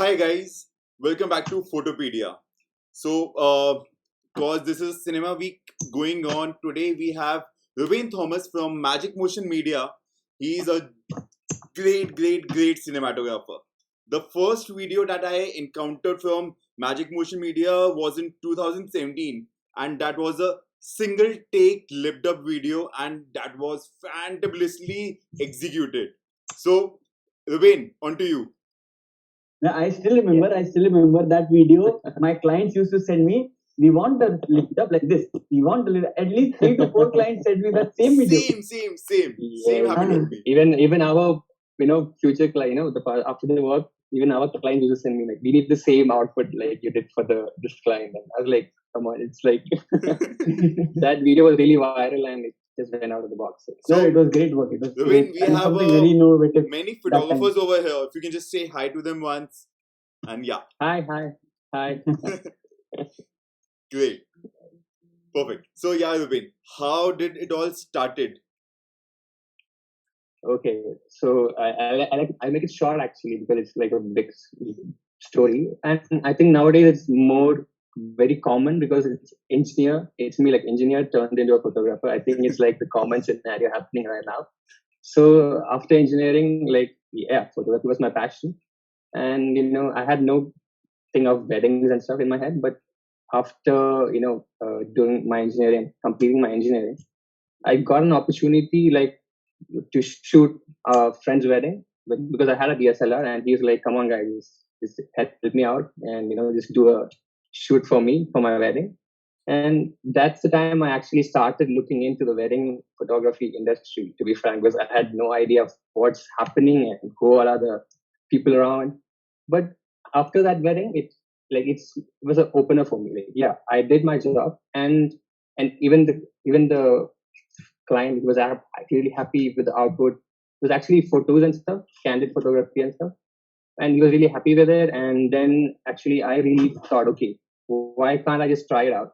Hi guys, welcome back to Photopedia. So, cause this is Cinema Week going on today, we have Ruben Thomas from Magic Motion Media. He's a great cinematographer. The first video that I encountered from Magic Motion Media was in 2017, and that was a single take lipped up video, and that was fantabulously executed. So, Ruben, on to you. Yeah, I still remember that video. My clients used to send me, we want the lift up like this. We want at least 3 to 4 clients send me that same video. Same happened with me. Even our future client, after the work, even our client used to send me like, we need the same output like you did for this client. And I was like, come on, it's like that video was really viral and it just went out of the box. So it was great work. It was Ruben, we have something very innovative. many photographers over here. If you can just say hi to them once. And yeah. Hi. Great. Perfect. So yeah, Ruben, how did it all started? Okay, so I make it short actually because it's like a big story, and I think nowadays it's more very common because it's engineer. It's me like engineer turned into a photographer. I think it's like the common scenario happening right now. So after engineering, photography was my passion, and I had no thing of weddings and stuff in my head. But after doing my engineering, completing my engineering, I got an opportunity like to shoot a friend's wedding because I had a DSLR, and he was like, "Come on, guys, just help me out, and just do a shoot for me for my wedding." And that's the time I actually started looking into the wedding photography industry. To be frank, because I had no idea of what's happening and who are the people around. But after that wedding, it was an opener for me. Like, yeah, I did my job, and even the client was really happy with the output. It was actually photos and stuff, candid photography and stuff, and he was really happy with it. And then actually, I really thought, okay, why can't I just try it out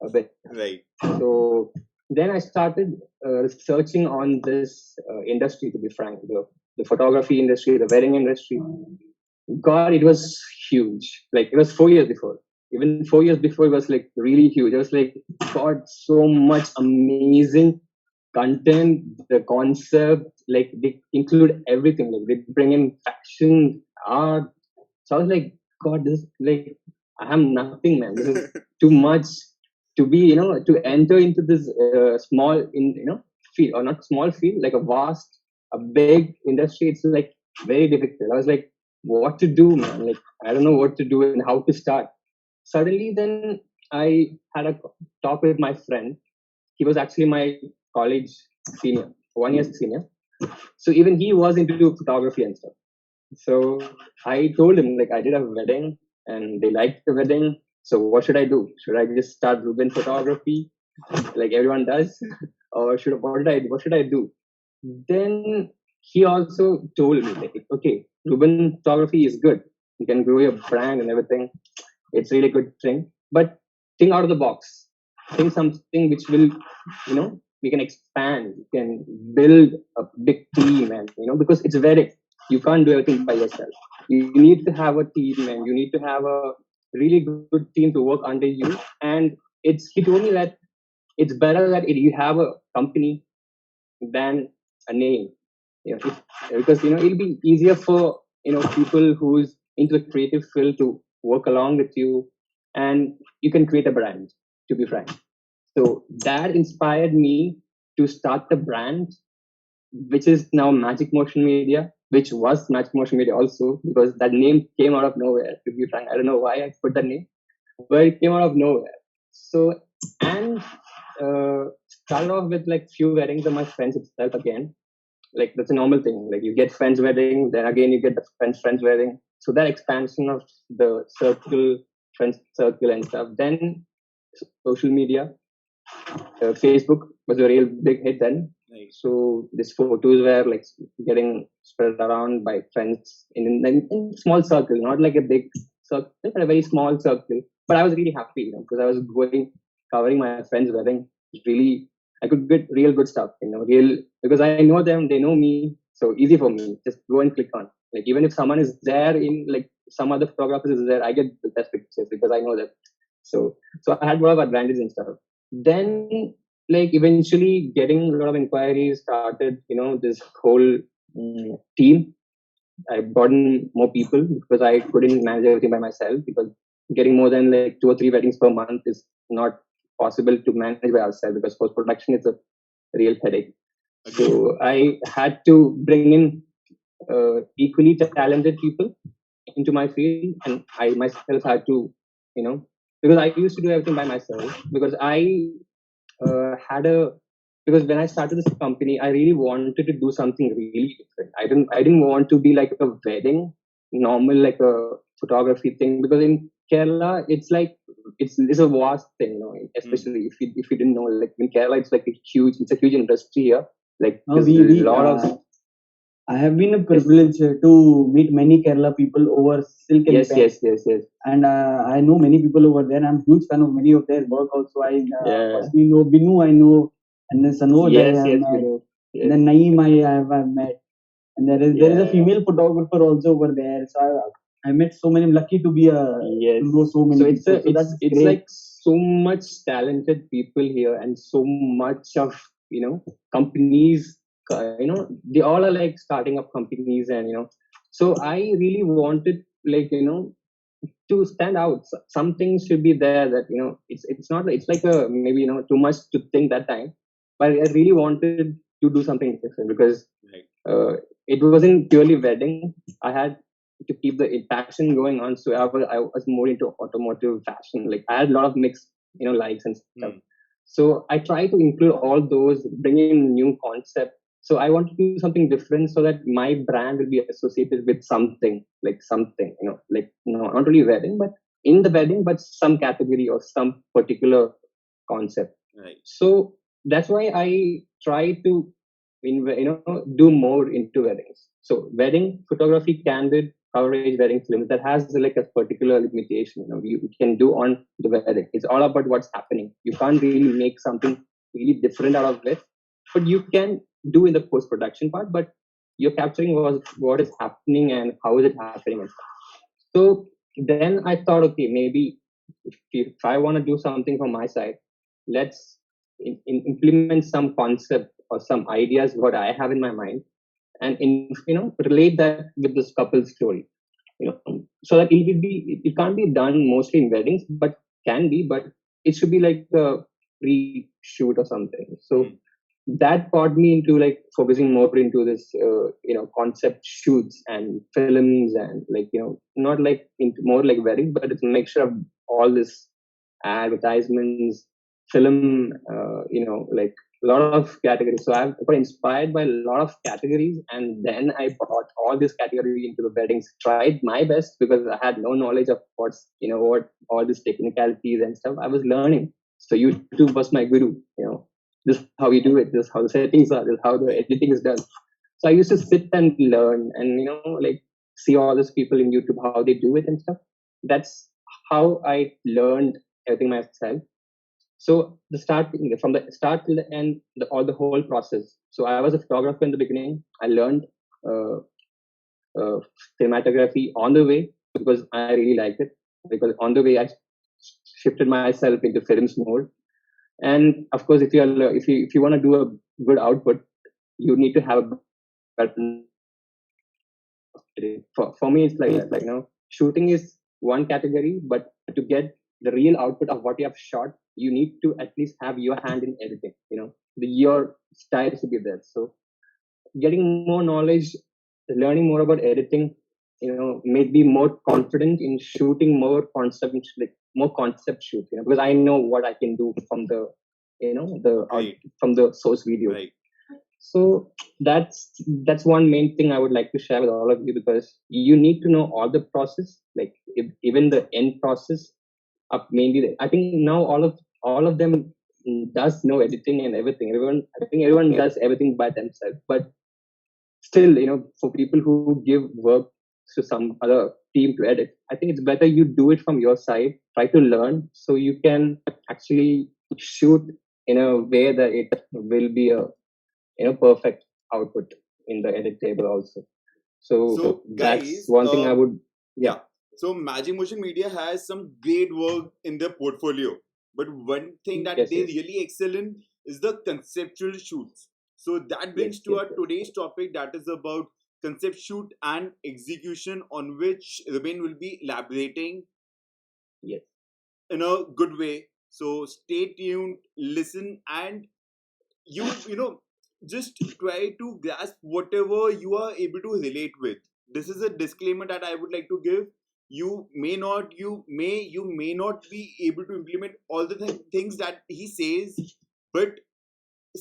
a bit? Right. So then I started researching on this industry. To be frank, the photography industry, the wedding industry. God, it was huge. Like it was 4 years before. Even 4 years before, it was like really huge. It was like, God, so much amazing content, the concept, like they include everything. Like they bring in fashion, art. So I was like, God, this like I am nothing, man. This is too much to be, to enter into this small, field or not small field, like a big industry. It's like very difficult. I was like, what to do, man? Like I don't know what to do and how to start. Suddenly, then I had a talk with my friend. He was actually my college senior, 1 year senior. So even he was into photography and stuff. So I told him like I did a wedding and they liked the wedding. So what should I do? Should I just start Ruben photography like everyone does, or what should I do? Then he also told me like, okay, Ruben photography is good. You can grow your brand and everything. It's really good thing, but think out of the box. Think something which will, we can expand. We can build a big team, and because it's very, you can't do everything by yourself. You need to have a team, and you need to have a really good team to work under you. And he told me that it's better that you have a company than a name. Because it'll be easier for people who's into the creative field to work along with you, and you can create a brand. To be frank, so that inspired me to start the brand, which is now Magic Motion Media, which was Magic Motion Media also, because that name came out of nowhere. To be frank, I don't know why I put that name, but it came out of nowhere. So and started off with like few weddings of my friends itself again. Like that's a normal thing. Like you get friends wedding, then again you get the friends wedding. So that expansion of the friends circle and stuff. Then social media, Facebook was a real big hit then. Nice. So these photos were like getting spread around by friends in small circle, not like a big circle, but a very small circle. But I was really happy, because I was covering my friend's wedding. Really, I could get real good stuff, because I know them, they know me, so easy for me. Just go and click on. Like even if someone is there in like some other photographers is there, I get the best pictures because I know that. So I had a lot of advantages and stuff. Then like eventually getting a lot of inquiries started, this whole team. I've gotten more people because I couldn't manage everything by myself, because getting more than like 2 or 3 weddings per month is not possible to manage by ourselves, because post production is a real headache. So I had to bring in equally talented people into my field, and I myself had to, because I used to do everything by myself, because I had a because when I started this company, I really wanted to do something really different. I didn't want to be like a wedding, normal like a photography thing, because in Kerala it's a vast thing, especially if you didn't know, like in Kerala it's like it's a huge industry here. Like No, there's a we lot of I have been a yes, privilege to meet many Kerala people over Silk and yes, Pen, yes, yes, yes, and I know many people over there. I'm a huge fan of many of their work. Also, I yeah, personally know Binu. I know, and then Sanoj I yes, have yes, we met, know, and yes, then Naeem I've met, and there is a yeah. female photographer also over there. So I met so many. I'm lucky to be to Yes. know so So many it's people. a So that's it's great. like so much talented people here, and so much of companies. They all are like starting up companies, and so I really wanted, like, to stand out. Some things should be there that it's not, it's like a maybe too much to think that time, but I really wanted to do something different, because Right. it wasn't purely wedding. I had to keep the passion going on, so I was more into automotive fashion. Like I had a lot of mixed likes and stuff. Hmm. So I try to include all those, bring in new concept. So I want to do something different so that my brand will be associated with something, like something, like not only wedding, but in the wedding, but some category or some particular concept. Right. So that's why I try to do more into weddings. So wedding photography, candid coverage, wedding films, that has like a particular limitation. You can do on the wedding. It's all about what's happening. You can't really make something really different out of it, but you can do in the post production part. But you're capturing what is happening and how is it happening and stuff. So then I thought, okay, maybe if I want to do something from my side, let's implement some concept or some ideas what I have in my mind, and relate that with this couple story. So that it can't be done mostly in weddings, but can be, but it should be like a pre-shoot or something. So Hmm. that got me into like focusing more into this concept shoots and films, and like not like into more like wedding, but it's a mixture of all this advertisements, film, like a lot of categories. So I've got inspired by a lot of categories, and then I brought all this category into the weddings. Tried my best because I had no knowledge of what all these technicalities and stuff. I was learning. So YouTube was my guru. This is how we do it. This is how the settings are. This is how the Right. editing is done. So I used to sit and learn, and like see all these people in YouTube how they do it and stuff. That's how I learned everything myself. So from the start till the end, all the whole process. So I was a photographer in the beginning. I learned uh, uh, cinematography on the way because I really liked it. Because on the way I shifted myself into films mode. And of course, if you want to do a good output, you need to have a better. For me, it's like that. Like shooting is one category, but to get the real output of what you have shot, you need to at least have your hand in editing. Your style should be there. So getting more knowledge, learning more about editing, made me more confident in shooting more concept, like more concept shoot. Because I know what I can do from the, the out Right. from the source video. Right. So that's one main thing I would like to share with all of you, because you need to know all the process, like even the end process of mainly. I think now all of them does know editing and everything. I think everyone does everything by themselves, but still, for people who give work to some other team to edit, I think it's better you do it from your side. Try to learn so you can actually shoot in a way that it will be a perfect output in the edit table also. So So, that's guys, one thing I would, yeah. yeah. So Magic Motion Media has some great work in their portfolio, but one thing that Yes, they yes. really excel in is the conceptual shoots. So that brings Yes, to yes, our yes. today's topic, that is about concept shoot and execution, on which Ruben will be elaborating Yes. in a good way. So stay tuned, listen, and you know just try to grasp whatever you are able to relate with. This is a disclaimer that I would like to give. You may not be able to implement all the things that he says, but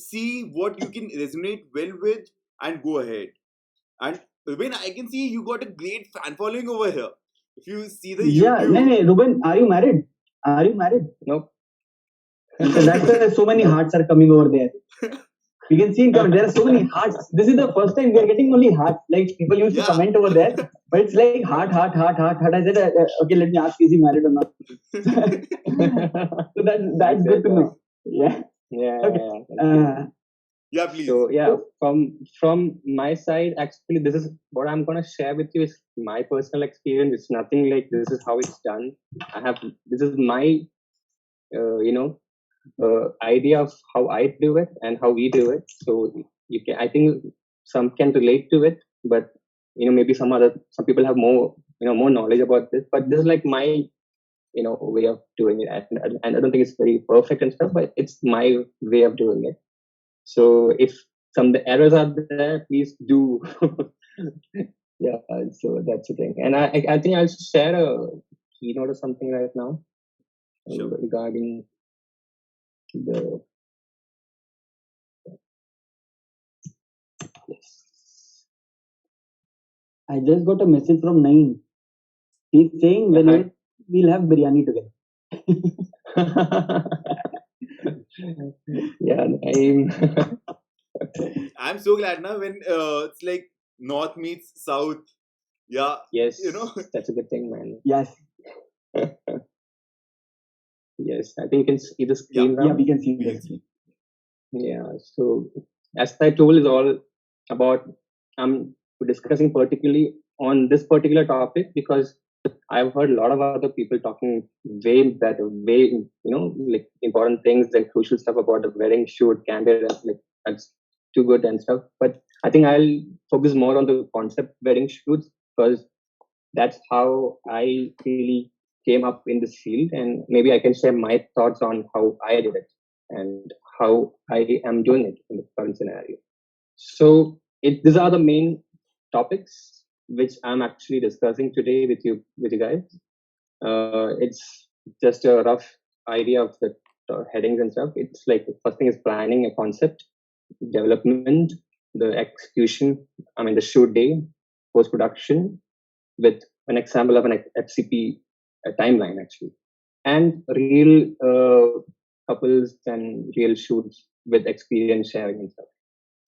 see what you can resonate well with and go ahead. And when I can see you got a great fan following over here. If you see the Yeah, no, YouTube. no, Ruben, are you married? Are you married? Nope. So that's why so many hearts are coming over there. You can see in comment, there are so many hearts. This is the first time we are getting only hearts. Like people used to Yeah. comment over there, but it's like heart, heart, heart, heart, heart. I said, okay, let me ask, is he married or not? So that's good to know. Yeah. Yeah, Okay. thank you. Yeah, please. So yeah, from my side, actually, this is what I'm gonna share with you is my personal experience. It's nothing like this is how it's done. This is my you know idea of how I do it and how we do it. So I think some can relate to it, but maybe some people have more more knowledge about this. But this is like my way of doing it, and I don't think it's very perfect and stuff, but it's my way of doing it. So if some errors are there, please do. Yeah, so that's the thing. And I think I'll share a keynote or something right now Sure. regarding the. Yes. I just got a message from Naeem. He's saying whenever we'll have biryani together. Yeah, I'm so glad now when it's like north meets south. Yeah, yes, you know. that's a good thing, man. Yes. Yes, I think you can see the Yeah, screen now. Yeah, we can see we the can screen. Yeah, so as I told is all about I'm discussing particularly on this particular topic because I've heard a lot of other people talking way better, way like important things and crucial stuff about the wedding shoot, candid, and like that's too good and stuff. But I think I'll focus more on the concept wedding shoots because that's how I really came up in this field, and maybe I can share my thoughts on how I did it and how I am doing it in the current scenario. So these are the main topics which I'm actually discussing today with you guys. It's just a rough idea of the headings and stuff. It's like the first thing is planning a concept, development, the execution. I mean the shoot day, post production, with an example of an FCP timeline actually, and real couples and real shoots with experience sharing and stuff.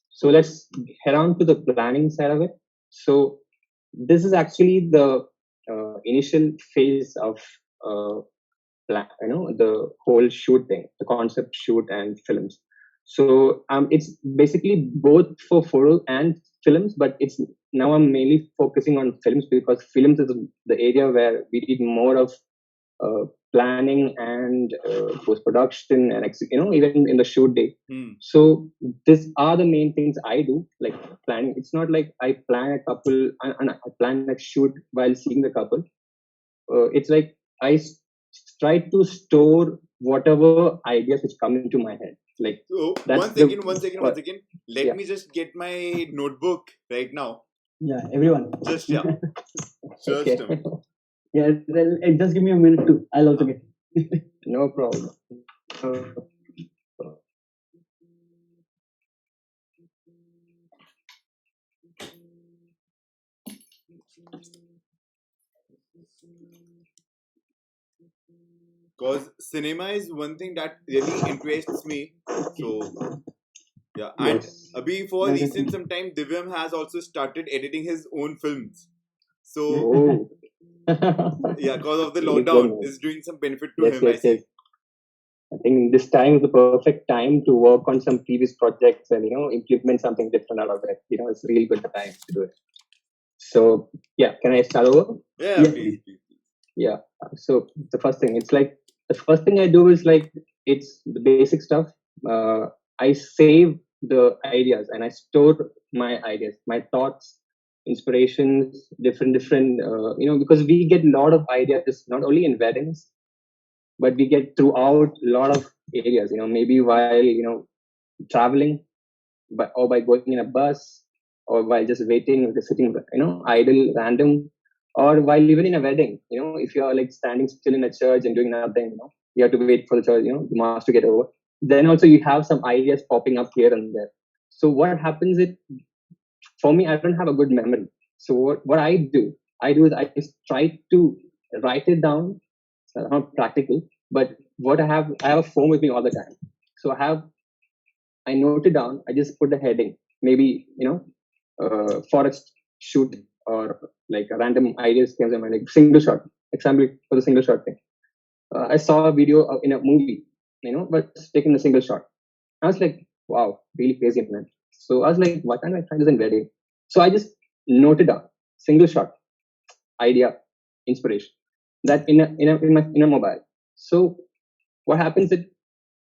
So let's head on to the planning side of it. So this is actually the initial phase of the whole shoot thing, the concept shoot and films. So it's basically both for photo and films, but it's now I'm mainly focusing on films because films is the area where we need more of planning and post production and even in the shoot day. So these are the main things I do, like planning. It's not like I plan a couple and I plan a shoot while seeing the couple. It's like I try to store whatever ideas which come into my head. Like So that's one second. Let Yeah. me just get my notebook right now. Yeah, everyone. Just yeah. Just Okay. a minute. Yeah, just give me a minute too. I'll also get it. No problem. Because cinema is one thing that really interests me. So yeah, and Yes. for Nice, recent nice. some time, Divyam has also started editing his own films. So Oh. yeah, because of the Really good, lockdown, man. is doing some benefit to Yes, him. I yes, see. yes. I think this time is the perfect time to work on some previous projects and implement something different out of it. It's really good time to do it. So yeah, can I start over? Yeah, Yeah, please. Yeah. So the first thing, it's like the first thing I do is like it's the basic stuff. Uh, I save the ideas and I store my ideas, my thoughts, inspirations, different. Because we get a lot of ideas not only in weddings, but we get throughout a lot of areas. Maybe while traveling, or by going in a bus, or while just waiting, or just sitting, idle, random, or while even in a wedding. If you're like standing still in a church and doing nothing, you have to wait for the church, the mass to get over. Then also you have some ideas popping up here and there. So what happens is, for me, I don't have a good memory. So what I do is I just try to write it down. It's not practical, but I have a phone with me all the time. So I note it down. I just put the heading, maybe forest shoot, or like a random ideas comes in my, like single shot. Example for the single shot thing. I saw a video in a movie, but it's taken a single shot. I was like, wow, really crazy, man. So I was like, why can't I try this in wedding? So I just noted down single shot idea, inspiration, that in a mobile. So what happens is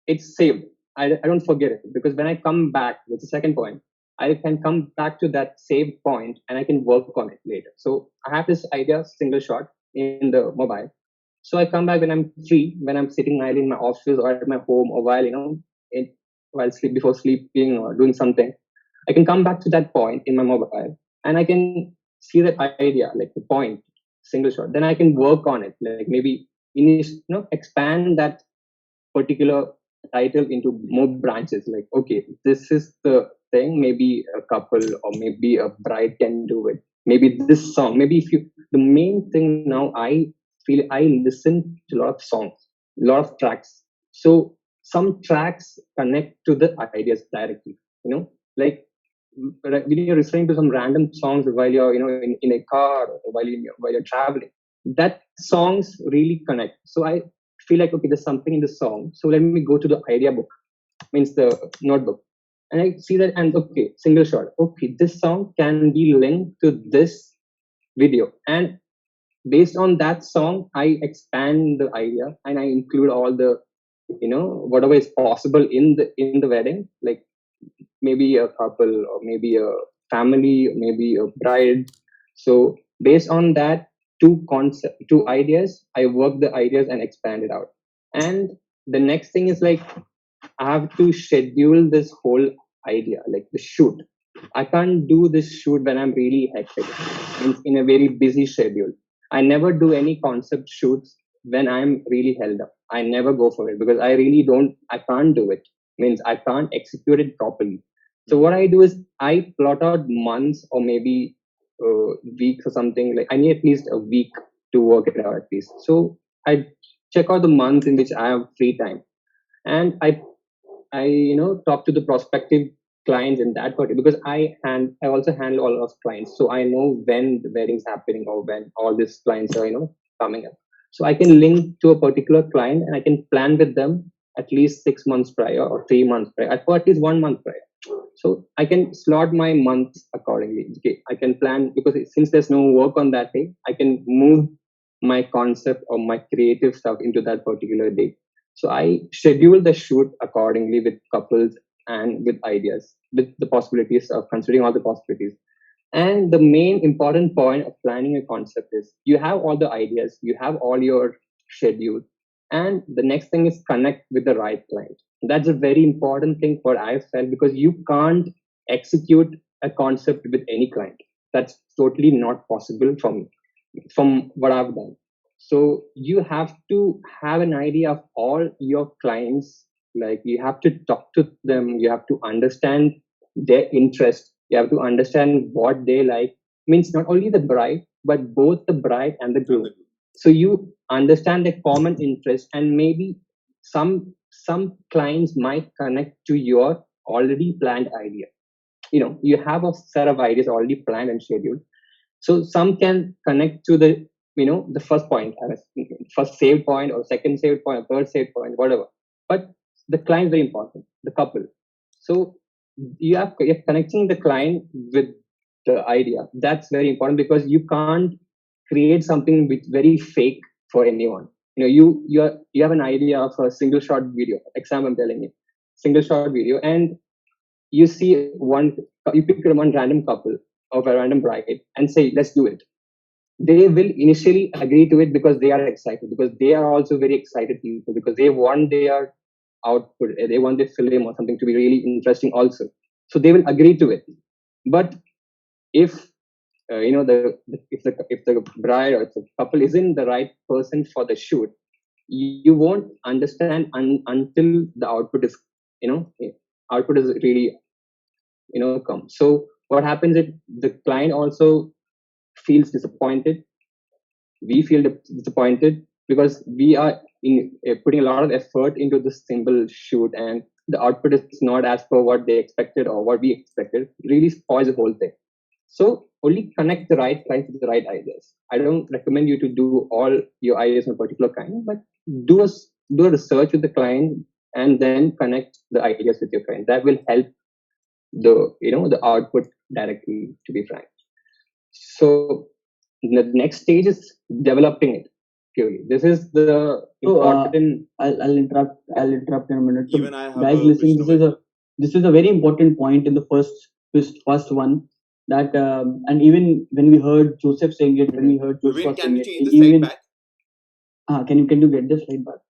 it's saved. I don't forget it, because when I come back with the second point, I can come back to that saved point and I can work on it later. So I have this idea, single shot in the mobile. So I come back when I'm free, when I'm sitting idle in my office or at my home, or while while before sleeping or doing something. I can come back to that point in my mobile and I can see that idea, like the point, single shot. Then I can work on it, like maybe expand that particular title into more branches. Like, okay, this is the thing. Maybe a couple or maybe a bride can do it. Maybe this song. Maybe if you, the main thing now, I feel I listen to a lot of songs, a lot of tracks. So some tracks connect to the ideas directly. Like when you're listening to some random songs while you're in a car, or while you're traveling, that songs really connect. So I feel like, okay, there's something in the song, so let me go to the idea book, means the notebook, and I see that, and okay, single shot, okay, this song can be linked to this video, and based on that song I expand the idea and I include all the whatever is possible in the wedding, like maybe a couple, or maybe a family, or maybe a bride. So based on that, two ideas, I work the ideas and expand it out. And the next thing is like, I have to schedule this whole idea, like the shoot. I can't do this shoot when I'm really hectic, in a very busy schedule. I never do any concept shoots when I'm really held up. I never go for it because I can't do it. Means I can't execute it properly. So what I do is I plot out months, or maybe weeks or something. Like I need at least a week to work it out at least. So I check out the months in which I have free time, and I talk to the prospective clients in that particular, because I also handle all of clients, so I know when the wedding's happening or when all these clients are coming up. So I can link to a particular client and I can plan with them at least 6 months prior or 3 months prior, or at least 1 month prior. So I can slot my months accordingly. Okay, I can plan, because since there's no work on that day, I can move my concept or my creative stuff into that particular day. So I schedule the shoot accordingly with couples and with ideas, with the possibilities of considering all the possibilities. And the main important point of planning a concept is you have all the ideas, you have all your schedule, and the next thing is connect with the right client. That's a very important thing for I felt, because you can't execute a concept with any client. That's totally not possible for me, from what I've done. So you have to have an idea of all your clients. Like you have to talk to them. You have to understand their interest. You have to understand what they like. Means not only the bride, but both the bride and the groom. So you understand their common interest, and maybe some clients might connect to your already planned idea. You have a set of ideas already planned and scheduled, so some can connect to the first point, first save point, or second save point, or third save point, whatever. But the client is very important, the couple. So you're connecting the client with the idea. That's very important, because you can't create something with very fake, for anyone. You have an idea of a single shot video. Example, I'm telling you, single shot video, and you see you pick one random couple of a random bride and say, let's do it. They will initially agree to it because they are excited, because they are also very excited people, because they want their output, they want their film or something to be really interesting also. So they will agree to it. But if if the bride or if the couple isn't the right person for the shoot, you won't understand until the output is you know output is really come. So what happens is the client also feels disappointed. We feel disappointed because we are putting a lot of effort into this simple shoot, and the output is not as per what they expected or what we expected. It really spoils the whole thing. So only connect the right clients with the right ideas. I don't recommend you to do all your ideas in a particular kind, but do a research with the client and then connect the ideas with your client. That will help the output directly, to be frank. So the next stage is developing it purely. This is the important. I'll interrupt in a minute. So, Even I have guys, a listening, question this is a very important point in the first one. That and even when we heard Joseph saying it, when we heard Joshua Ruben, can saying you it, change the slide even back? can you get the slide back?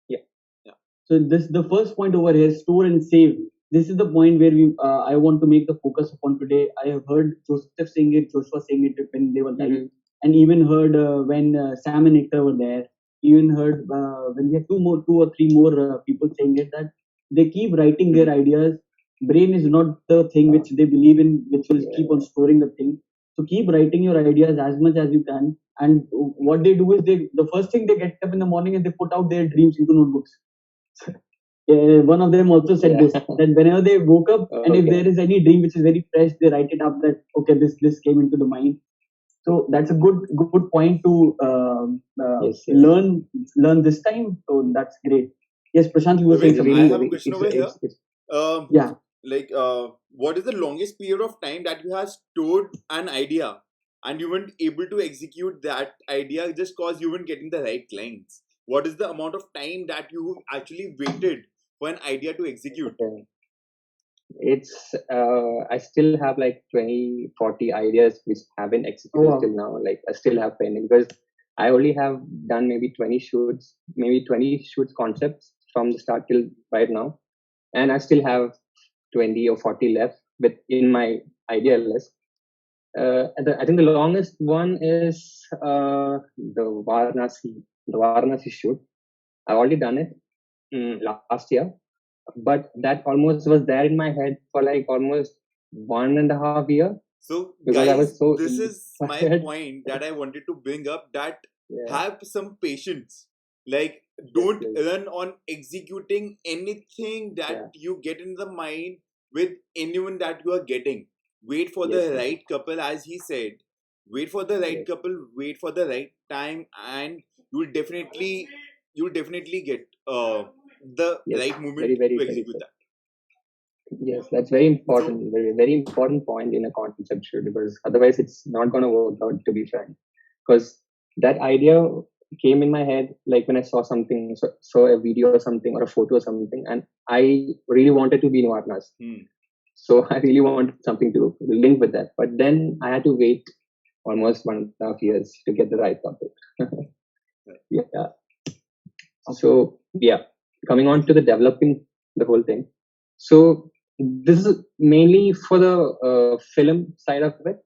Yeah. So this the first point over here, store and save. This is the point where I want to make the focus upon today. I have heard Joseph saying it, Joshua saying it when they were live, and even heard when Sam and Hector were there. Even heard when we had two or three more people saying it, that they keep writing their ideas. Brain is not the thing which they believe in, which will keep on storing the thing. So keep writing your ideas as much as you can. And what they do is the first thing they get up in the morning and they put out their dreams into notebooks. One of them also said this, that whenever they woke up and if there is any dream which is very fresh, they write it up that okay, this came into the mind. So that's a good point to learn this time. So that's great. Yes, Prashant, you were saying Ruben, something. I have a question over here. Yeah. Like, what is the longest period of time that you have stored an idea and you weren't able to execute that idea just cause you weren't getting the right clients? What is the amount of time that you actually waited for an idea to execute? Okay. It's I still have like 20-40 ideas which haven't executed till now. Like I still have pending because I only have done maybe 20 shoots concepts from the start till right now, and I still have 20 or 40 left in my idea list. I think the longest one is the Varanasi shoot. I've already done it last year, but that almost was there in my head for like almost 1.5 years So, because I guys, was so this is my inspired. point that I wanted to bring up, that Yeah, have some patience. Like, yes, don't yes, run on executing anything that yeah, you get in the mind with anyone that you are getting. Wait for yes, the yes, right couple, as he said. Wait for the right yes, couple, wait for the right time, and you'll definitely get the yes. right moment Very, very, to very execute good. that. Yes, that's very So, important. Very, very important point in a concept shoot because otherwise it's not going to work out, to be frank. Because that idea came in my head like when I saw something, saw a video or something or a photo or something, and I really wanted to be in Varnas. So I really wanted something to link with that. But then I had to wait almost 1.5 years to get the right topic. Yeah. So yeah, coming on to the developing the whole thing. So this is mainly for the film side of it.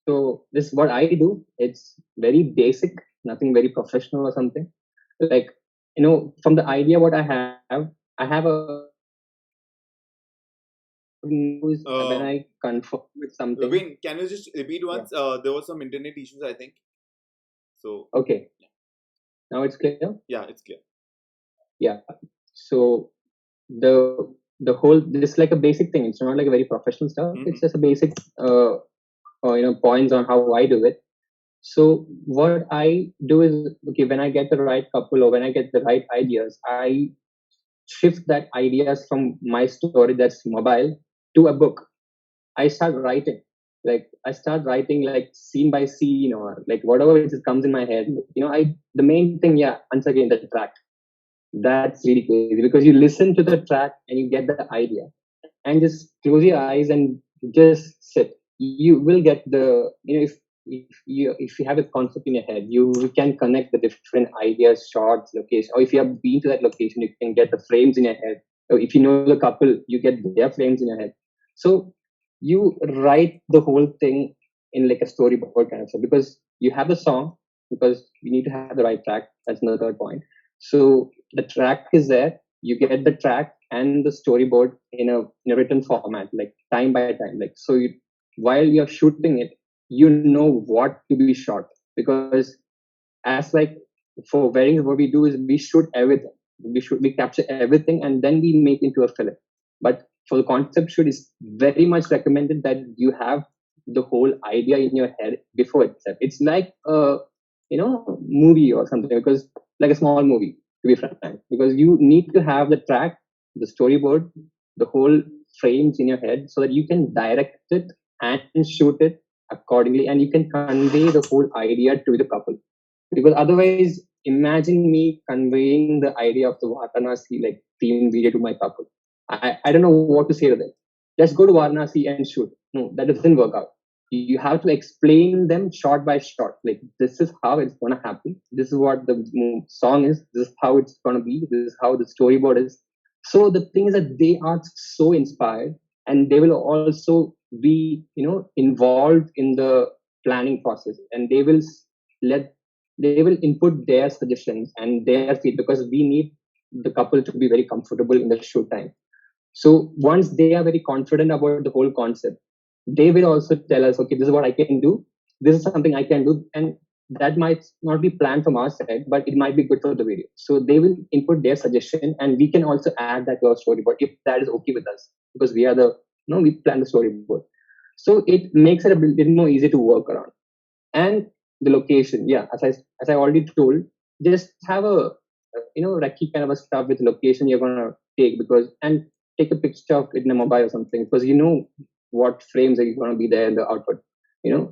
So this is what I do. It's very basic, nothing very professional or something. Like from the idea what I have a news when um, I confirm with something. Ruben, can you just repeat Yeah. once? There was some internet issues, I think. So, Okay. Now it's clear. yeah, it's clear. Yeah. So the whole this is like a basic thing. It's not like a very professional stuff. It's just a basic points on how I do it. So what I do is, okay, when I get the right couple or when I get the right ideas, I shift that ideas from my story that's mobile to a book. I start writing. Like I start writing like scene by scene or like whatever it just comes in my head. The main thing, yeah, once again, the track. That's really crazy because you listen to the track and you get the idea and just close your eyes and just sit. You will get the, if you have a concept in your head, you can connect the different ideas, shots, location, or if you have been to that location, you can get the frames in your head. Or if you know the couple, you get their frames in your head. So you write the whole thing in like a storyboard kind of stuff because you have the song, because you need to have the right track. That's the third point. So the track is there. You get the track and the storyboard in a written format, like time by time. Like so, while you're shooting it, you know what to be shot because as like for weddings, what we do is we shoot everything. We capture everything and then we make into a film. But for the concept shoot, it's very much recommended that you have the whole idea in your head before itself. It's like a movie or something because like a small movie to be frank, because you need to have the track, the storyboard, the whole frames in your head so that you can direct it and shoot it accordingly and you can convey the whole idea to the couple. Because otherwise, imagine me conveying the idea of the Varanasi like theme video to my couple. I don't know what to say to them. Let's go to Varanasi and shoot. No, that doesn't work out. You have to explain them shot by shot. Like this is how it's gonna happen. This is what the song is. This is how it's gonna be. This is how the storyboard is. So the thing is that they are so inspired, and they will also be involved in the planning process, and let they will input their suggestions and their feedback because we need the couple to be very comfortable in the shoot time. So once they are very confident about the whole concept, they will also tell us, okay, this is what I can do. This is something I can do. And that might not be planned from our side, but it might be good for the video. So they will input their suggestion and we can also add that to our storyboard if that is okay with us because we are we plan the storyboard. So it makes it a little more easy to work around. And the location, yeah, as I already told, just have a recce kind of a stuff with location you're gonna take because and take a picture of it in a mobile or something because you know what frames are gonna be there in the output,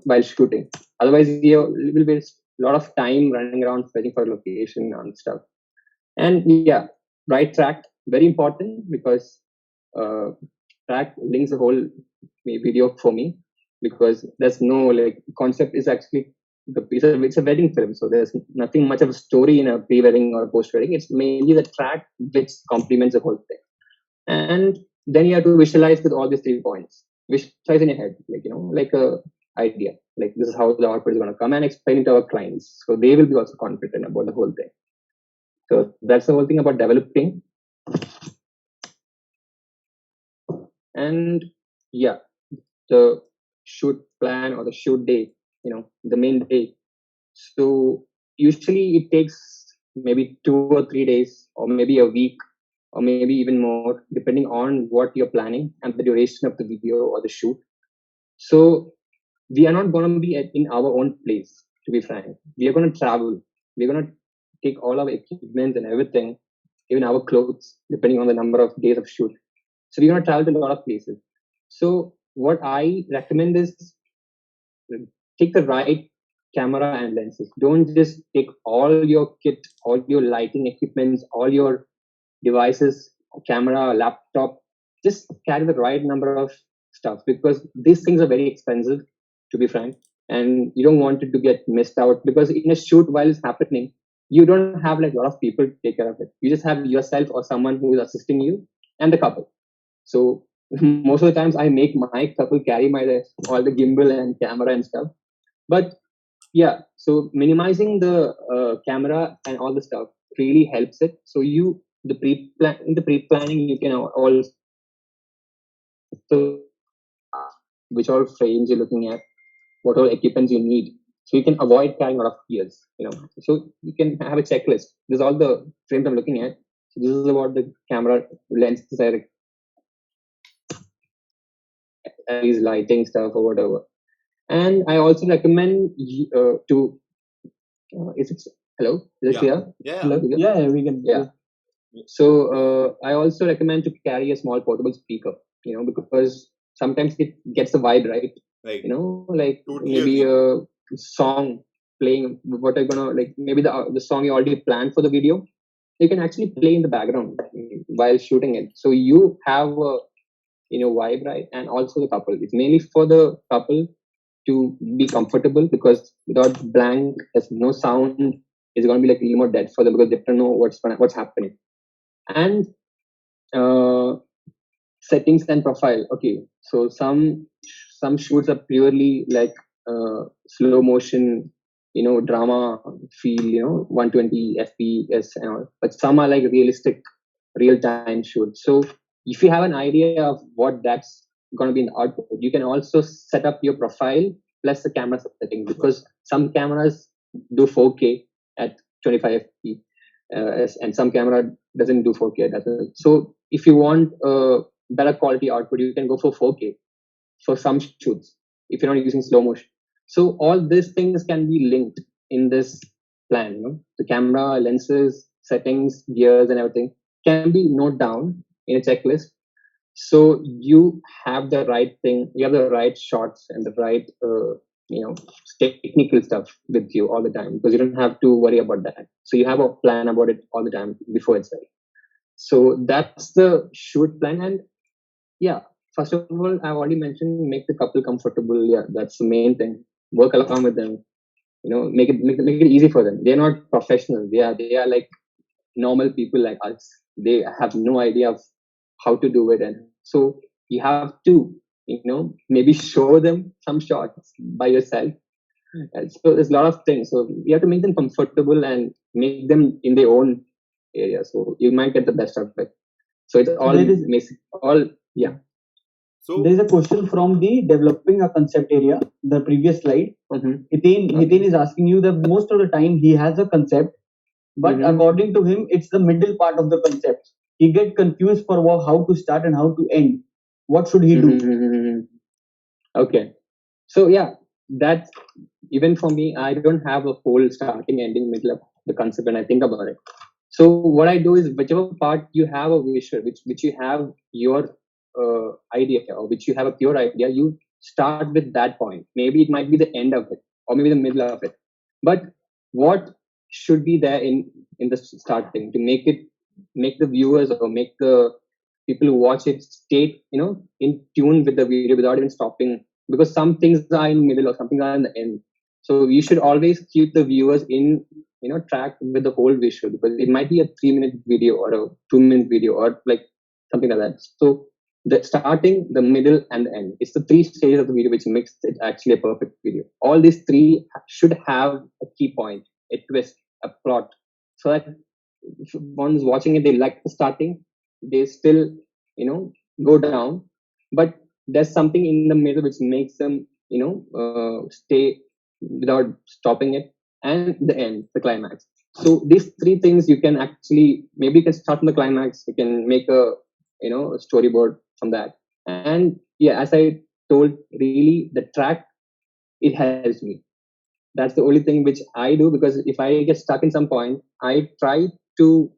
while shooting. Otherwise, you will waste a lot of time running around searching for location and stuff. And yeah, right track, very important because uh, track links the whole video for me because there's no like concept is actually it's a wedding film, so there's nothing much of a story in a pre-wedding or a post-wedding. It's mainly the track which complements the whole thing. And then you have to visualize with all these 3 points. Visualize in your head, like a idea, like this is how the output is going to come, and explain it to our clients, so they will be also confident about the whole thing. So that's the whole thing about developing. And yeah, the shoot plan or the shoot day, the main day. So usually it takes maybe 2 or 3 days or maybe a week or maybe even more, depending on what you're planning and the duration of the video or the shoot. So we are not going to be in our own place, to be frank. We are going to travel. We're going to take all our equipment and everything, even our clothes, depending on the number of days of shoot. So we're going to travel to a lot of places. So what I recommend is take the right camera and lenses. Don't just take all your kit, all your lighting equipments, all your devices, camera, laptop. Just carry the right number of stuff because these things are very expensive, to be frank, and you don't want it to get missed out because in a shoot while it's happening, you don't have like a lot of people to take care of it. You just have yourself or someone who is assisting you and the couple. So most of the times I make my couple carry all the gimbal and camera and stuff. But yeah, so minimizing the camera and all the stuff really helps it. So in the pre-planning you can also which all frames you're looking at, what all equipments you need. So you can avoid carrying a lot of gears, So you can have a checklist. This is all the frames I'm looking at. So this is about the camera lenses, these lighting stuff or whatever. And I also recommend to is it hello? Is it clear? Yeah. Hello? Yeah, we can. Yeah. So I also recommend to carry a small portable speaker, because sometimes it gets the vibe right. Right. Like Totally maybe agree. a song playing, what I'm gonna, like maybe the song you already planned for the video, you can actually play in the background while shooting it. So you have a vibe, right? And also the couple. It's mainly for the couple to be comfortable, because without blank, there's no sound. It's gonna be like a little more dead for them, because they don't know what's happening. And uh, settings and profile. Okay, so some shoots are purely like slow motion, drama feel, 120 fps and all. But some are like realistic, real time shoots. So if you have an idea of what that's going to be in the output, you can also set up your profile plus the camera setting, because some cameras do 4K at 25 fps, and some camera doesn't do 4K. So if you want better quality output, you can go for 4K for some shoots if you're not using slow motion. So all these things can be linked in this plan. The camera, lenses, settings, gears, and everything can be noted down in a checklist. So you have the right thing, you have the right shots and the right, technical stuff with you all the time, because you don't have to worry about that. So you have a plan about it all the time before itself. So that's the shoot plan. And yeah, first of all, I've already mentioned, make the couple comfortable. Yeah, that's the main thing. Work along with them. Make it easy for them. They're not professionals. They are like normal people like us. They have no idea of how to do it, and so you have to maybe show them some shots by yourself. And so there's a lot of things. So you have to make them comfortable and make them in their own area. So you might get the best of it. So it's So all there is basic. All yeah. So there is a question from the developing a concept area, the previous slide. Mm-hmm. Hiten is asking you that most of the time he has a concept, but Mm-hmm. according to him, it's the middle part of the concept. He get confused for how to start and how to end. What should he do? Mm-hmm. Okay. So yeah, that's, even for me, I don't have a whole starting, ending, middle of the concept when I think about it. So what I do is, whichever part you have a visual, which you have your idea, or which you have a pure idea, you start with that point. Maybe it might be the end of it, or maybe the middle of it. But what should be there in the starting to make the viewers, or make the people who watch it stay in tune with the video without even stopping, because some things are in the middle or something are in the end. So you should always keep the viewers in track with the whole visual, because it might be a 3-minute video or a 2-minute video, or like something like that. So the starting, the middle, and the end, it's the three stages of the video which makes it actually a perfect video. All these three should have a key point, a twist, a plot, so that if one's watching it, they like the starting, they still go down, but there's something in the middle which makes them stay without stopping it, and the end, the climax. So these three things, you can actually, maybe you can start from the climax, you can make a storyboard from that. And yeah, as I told, really the track, it helps me. That's the only thing which I do, because if I get stuck in some point, I try to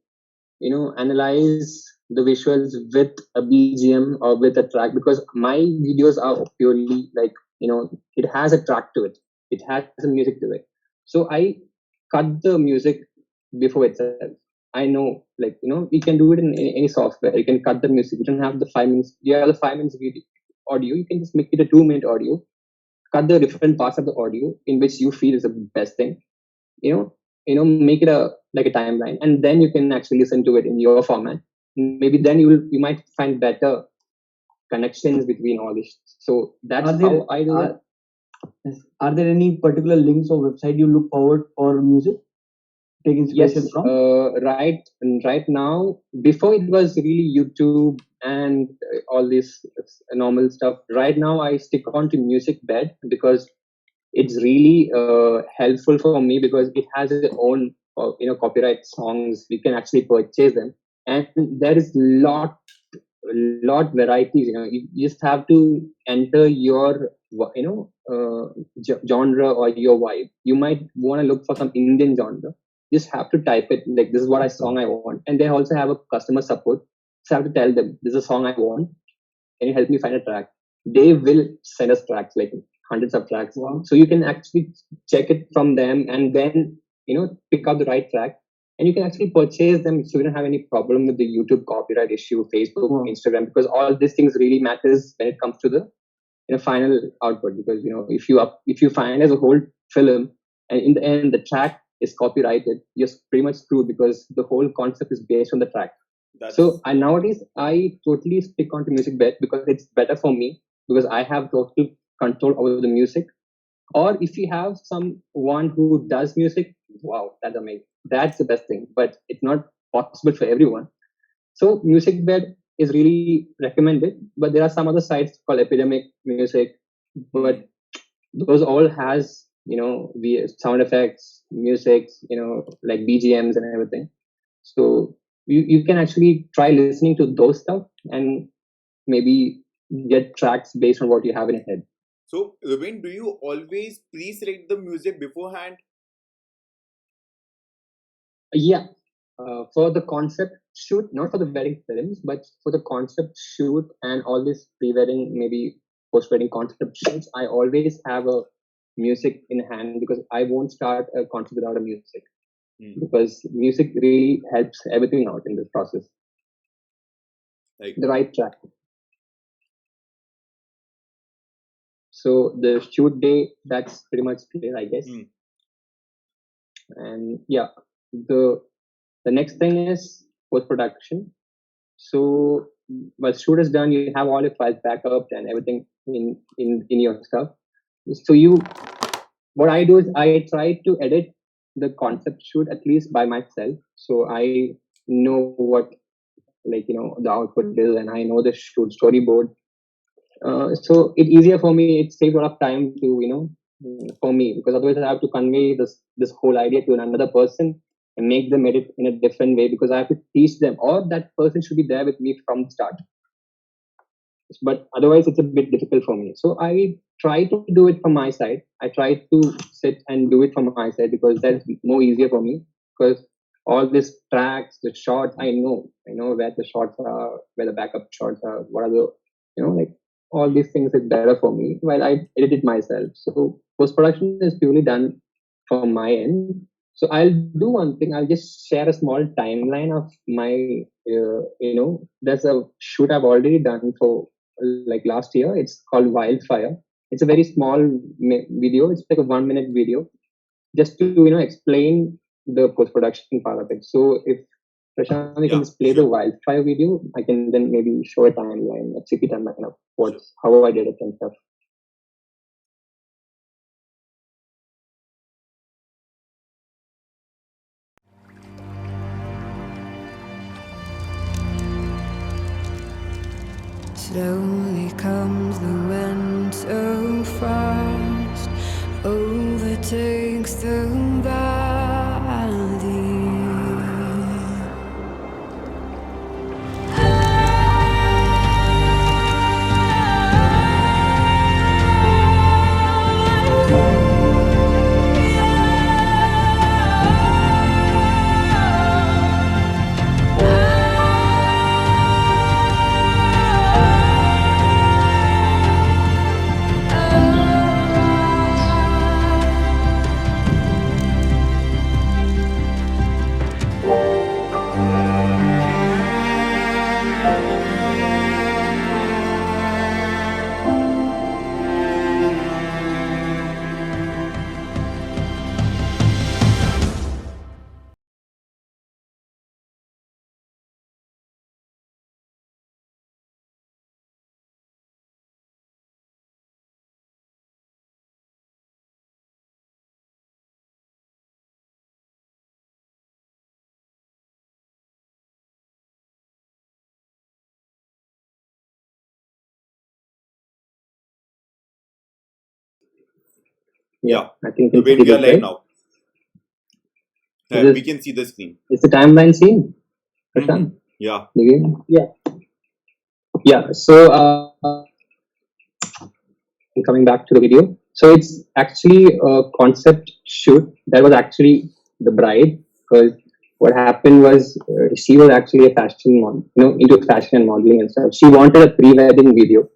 analyze the visuals with a BGM or with a track, because my videos are purely like it has a track to it, it has a music to it. So I cut the music before itself. I know, like you can do it in any software. You can cut the music. You don't have the 5 minutes. You have the 5 minutes video audio. You can just make it a 2-minute audio. Cut the different parts of the audio in which you feel is the best thing. you know Make it a like a timeline, and then you can actually listen to it in your format. Maybe then you might find better connections between all this. So that's Are how there I do it. are there any particular links or website you look forward for music? Take Yes, inspiration from? right now, before it was really YouTube and all this normal stuff. Right now I stick on to music bed, because it's really helpful for me, because it has its own copyright songs. We can actually purchase them, and there is lot varieties. You just have to enter your genre or your vibe. You might want to look for some Indian genre. Just have to type it like, this is what I song I want, and they also have a customer support. So I have to tell them, this is a song I want, can you help me find a track? They will send us tracks like hundreds of tracks. Wow. So you can actually check it from them and then pick out the right track. And you can actually purchase them, so you don't have any problem with the YouTube copyright issue, Facebook, Wow. Instagram, because all these things really matters when it comes to the final output. Because if you finalize a whole film and in the end the track is copyrighted, you're pretty much screwed because the whole concept is based on the track. That's So nowadays I totally stick on to music bed because it's better for me because I have total control over the music. Or if you have someone who does music, wow, that's amazing. That's the best thing. But it's not possible for everyone. So music bed is really recommended. But there are some other sites called Epidemic Music, but those all has the sound effects, music, like BGMs and everything. So you can actually try listening to those stuff and maybe get tracks based on what you have in your head. So, Ruben, do you always pre-select the music beforehand? Yeah, for the concept shoot, not for the wedding films, but for the concept shoot and all this pre-wedding, maybe post-wedding concept shoots, I always have a music in hand because I won't start a concept without a music. Because music really helps everything out in this process. Like, The right track. So the shoot day, that's pretty much clear, I guess. And yeah, the next thing is post production. So once shoot is done, you have all your files backed up and everything in your stuff. So what I do is I try to edit the concept shoot at least by myself. So I know what the output is, and I know the shoot storyboard. So it's easier for me. It saves a lot of time to for me, because otherwise I have to convey this whole idea to another person and make them edit in a different way, because I have to teach them, or that person should be there with me from the start. But otherwise it's a bit difficult for me. So I try to do it from my side. I try to sit and do it from my side because that's more easier for me. Because all these tracks, the shots, I know where the shots are, where the backup shots are, what are the like all these things is better for me while I edit it myself. So post production is purely done from my end. So I'll do one thing. I'll just share a small timeline of my, there's a shoot I've already done for like last year. It's called Wildfire. It's a very small video. It's like a 1 minute video, just to explain the post production part of it. So if Prashant, you can just play the Wildfire video, I can then maybe show a timeline, a CP timeline of how I did it and stuff. Slowly comes the wind so fast, overtakes the valley. Yeah, I think Ruben, we are live now. We can see the screen. It's the timeline scene. Prashant? Yeah. Yeah. So coming back to the video. So it's actually a concept shoot. That was actually the bride, because what happened was she was actually a fashion model, into fashion and modeling and stuff. She wanted a pre-wedding video,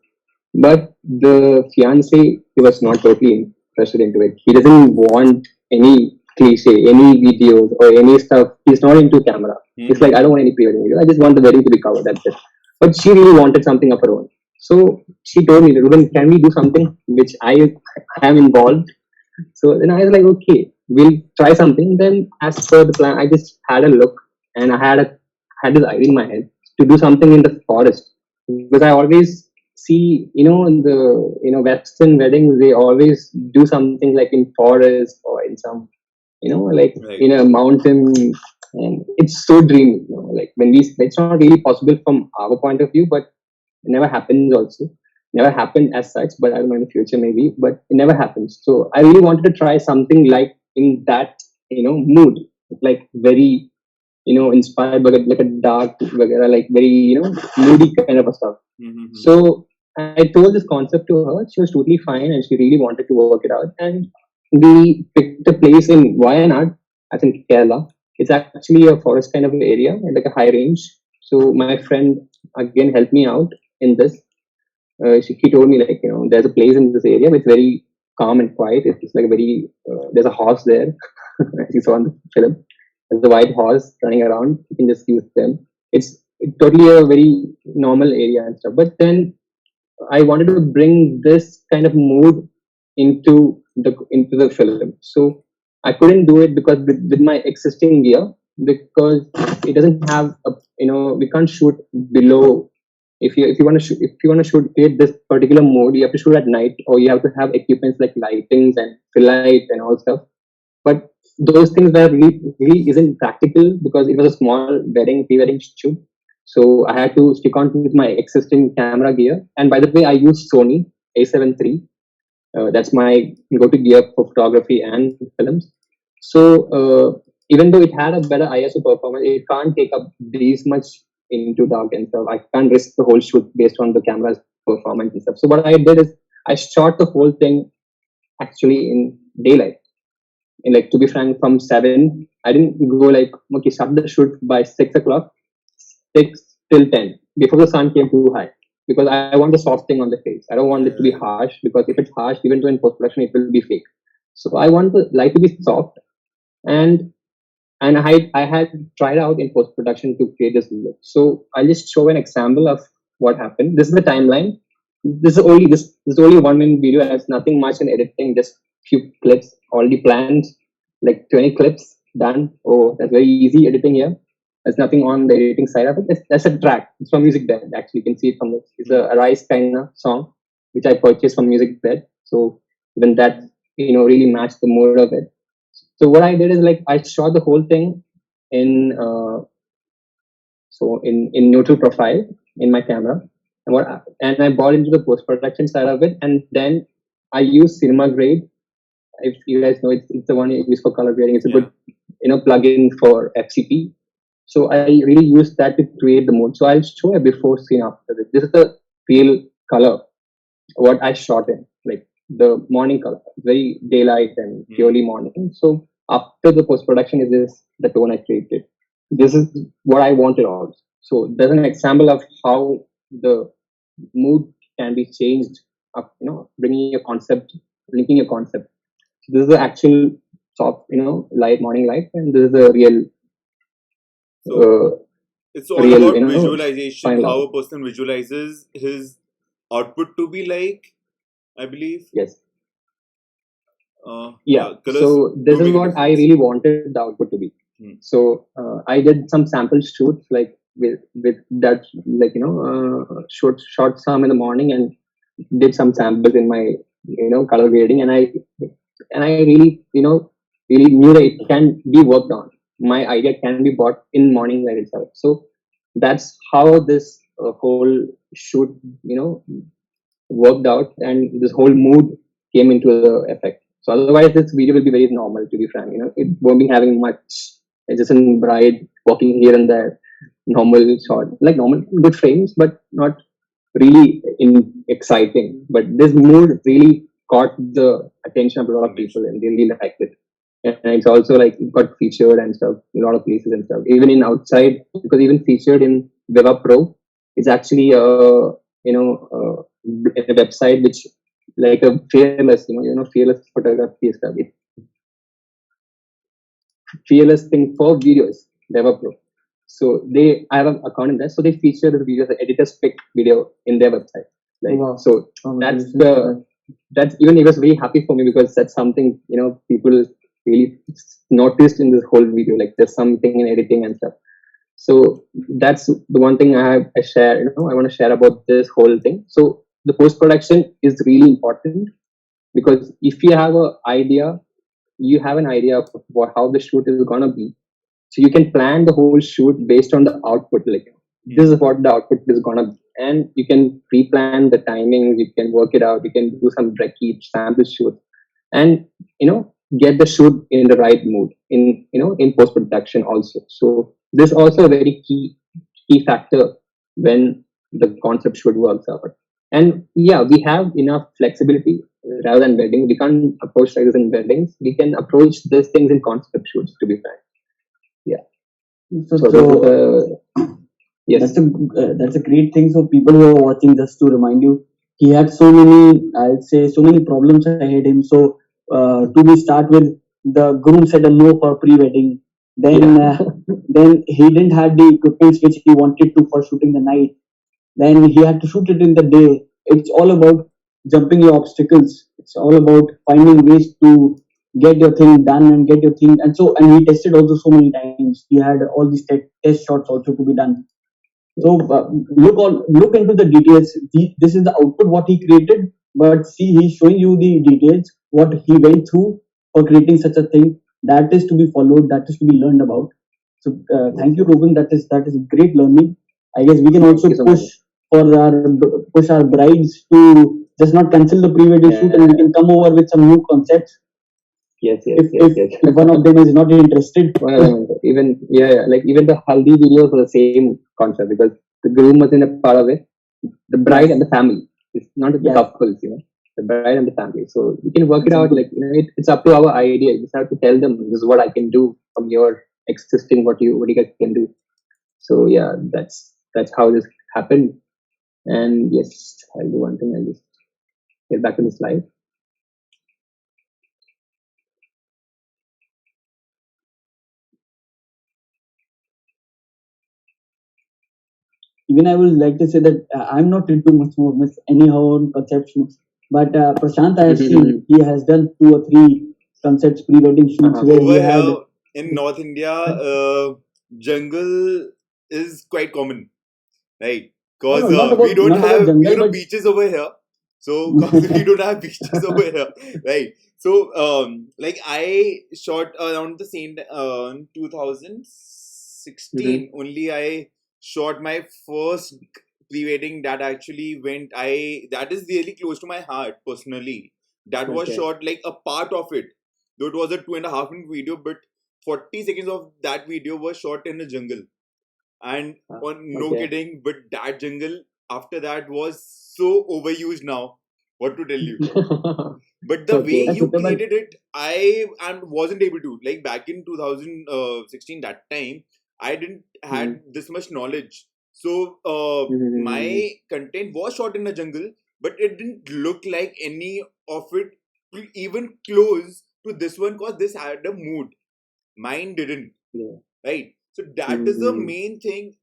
But the fiance, he was not totally interested into it. He doesn't want any cliche, any videos or any stuff. He's not into camera. He's like, I don't want any pre-wedding video. I just want the wedding to be covered. That's it. But she really wanted something of her own. So she told me, Ruben, can we do something which I am involved? So then I was like, okay, we'll try something. Then as per the plan, I just had a look and I had this idea in my head to do something in the forest because I always see, in the Western weddings they always do something like in forest or in some like Right. in a mountain, and it's so dreamy. Like when it's not really possible from our point of view, but it never happens also. Never happened as such, but I don't know in the future maybe, but it never happens. So I really wanted to try something like in that, mood, like very, inspired by like a dark, like very, moody kind of a stuff. Mm-hmm. So I told this concept to her. She was totally fine and she really wanted to work it out. And we picked a place in Wayanad, as in Kerala. It's actually a forest kind of area, like a high range. So my friend again helped me out in this. He told me like, there's a place in this area which is very calm and quiet. It's like a very, there's a horse there, as you saw in the film. There's a white horse running around. You can just use them. It's totally a very normal area and stuff. But then I wanted to bring this kind of mood into the film. So I couldn't do it because with my existing gear, because it doesn't have a, we can't shoot below. If you want to shoot, create this particular mode, you have to shoot at night, or you have to have equipments like lightings and fill light and all stuff. But those things were really isn't practical because it was a small pre-wedding shoot. So I had to stick on with my existing camera gear. And by the way, I use Sony A7 III. That's my go-to gear for photography and films. So even though it had a better ISO performance, it can't take up these much into dark and stuff. I can't risk the whole shoot based on the camera's performance and stuff. So what I did is I shot the whole thing actually in daylight. And like to be frank, from 7, I didn't go like okay, start the shoot by 6 o'clock, 6 till 10 before the sun came too high because I want the soft thing on the face. I don't want it to be harsh because if it's harsh, even though in post production it will be fake. So I want the light to be soft, and I had tried out in post production to create this look. So I'll just show an example of what happened. This is the timeline. This is only 1 minute video. It has nothing much in editing, just few clips already planned, like 20 clips done. Oh, that's very easy editing here. There's nothing on the editing side of it. That's a track. It's from Music Bed. Actually, you can see it from this. It's a Arise kind of song, which I purchased from Music Bed. So even that, really matched the mood of it. So what I did is like I shot the whole thing in in neutral profile in my camera, and I bought into the post production side of it, and then I use Cinema Grade. If you guys know, it's the one you use for color grading. It's a good plugin for FCP. So I really use that to create the mood. So I'll show a before scene after this. This is the real color what I shot in, like the morning color, very daylight and purely morning. So after the post production is this the tone I created. This is what I wanted also. So there's an example of how the mood can be changed of bringing a concept, linking a concept. So this is the actual soft, light morning light, and this is the real So it's all real, about visualization, final how output. a person visualizes his output to be like, I believe. Yes. Yeah, colors So this do is make a what I difference. really wanted the output to be. So I did some sample shoots like with that, like shot some in the morning and did some samples in my color grading, and I really really knew that it can be worked on. My idea can be bought in morning light itself. So that's how this whole shoot worked out, and this whole mood came into the effect. So otherwise, this video will be very normal. To be frank, it won't be having much. It's just a bride walking here and there, normal shot, like normal good frames, but not really exciting. But this mood really caught the attention of a lot of people, and they really liked it. And it's also like it got featured and stuff in a lot of places and stuff, even in outside, because even featured in Viva Pro. It's actually a website which like a fearless, fearless photography is fearless thing for videos, DevPro. So I have an account in there. So they feature the videos, the editors pick video in their website. Like, wow. So that's even it was very happy for me because that's something, people really noticed in this whole video. Like there's something in editing and stuff. So that's the one thing I share, I want to share about this whole thing. So the post production is really important because if you have an idea, you have an idea of how the shoot is gonna be. So you can plan the whole shoot based on the output. Like this is what the output is gonna be, and you can pre-plan the timings. You can work it out. You can do some recce sample shoot, and get the shoot in the right mood in post production also. So this also a very key factor when the concept shoot works out. And yeah, we have enough flexibility rather than wedding. We can't approach like this in weddings. We can approach these things in concept shoots, to be frank. Yeah. Yes. That's a great thing. So people who are watching, just to remind you, he had so many, I'd say, so many problems ahead him. So to be start with, the groom said a no for pre-wedding. Then he didn't have the equipment which he wanted to for shooting the night. Then he had to shoot it in the day. It's all about jumping your obstacles. It's all about finding ways to get your thing done and get your thing. And he tested also so many times. He had all these test shots also to be done. So look into the details. This is the output what he created, but see, he's showing you the details what he went through for creating such a thing. That is to be followed. That is to be learned about. So thank you, Ruben. That is great learning. I guess we can also push our brides to just not cancel the pre-wedding shoot, and we can come over with some new concepts. Yes. If one of them is not interested, even like even the haldi videos are the same concept because the groom was in a part of it, the bride and the family. It's not the couples, the bride and the family. So you can work it out. Like it's up to our idea. You just have to tell them this is what I can do from your existing what you guys can do. So yeah, that's how this happened. And yes, I'll do one thing. I'll just get back to the slide. even I would like to say that I'm not into much more anyhow on concept shoots. But Prashant, I have seen he has done 2 or 3 concepts pre-wedding shoots where Over he had. here in North India, jungle is quite common, right? Because we don't not about have jungle, but beaches over here. So cause we don't have beaches over here, right? So like I shot around the same 2016 only. I shot my first pre-wedding that actually went. That is really close to my heart personally. That was shot like a part of it. Though it was a 2.5 minute video, but 40 seconds of that video was shot in the jungle. And no kidding, but that jungle after that was so overused now. What to tell you? But the way you created it, I wasn't able to. Like back in 2016, that time, I didn't had this much knowledge. So my content was shot in the jungle, but it didn't look like any of it even close to this one because this had a mood. Mine didn't. Right? So that is the main thing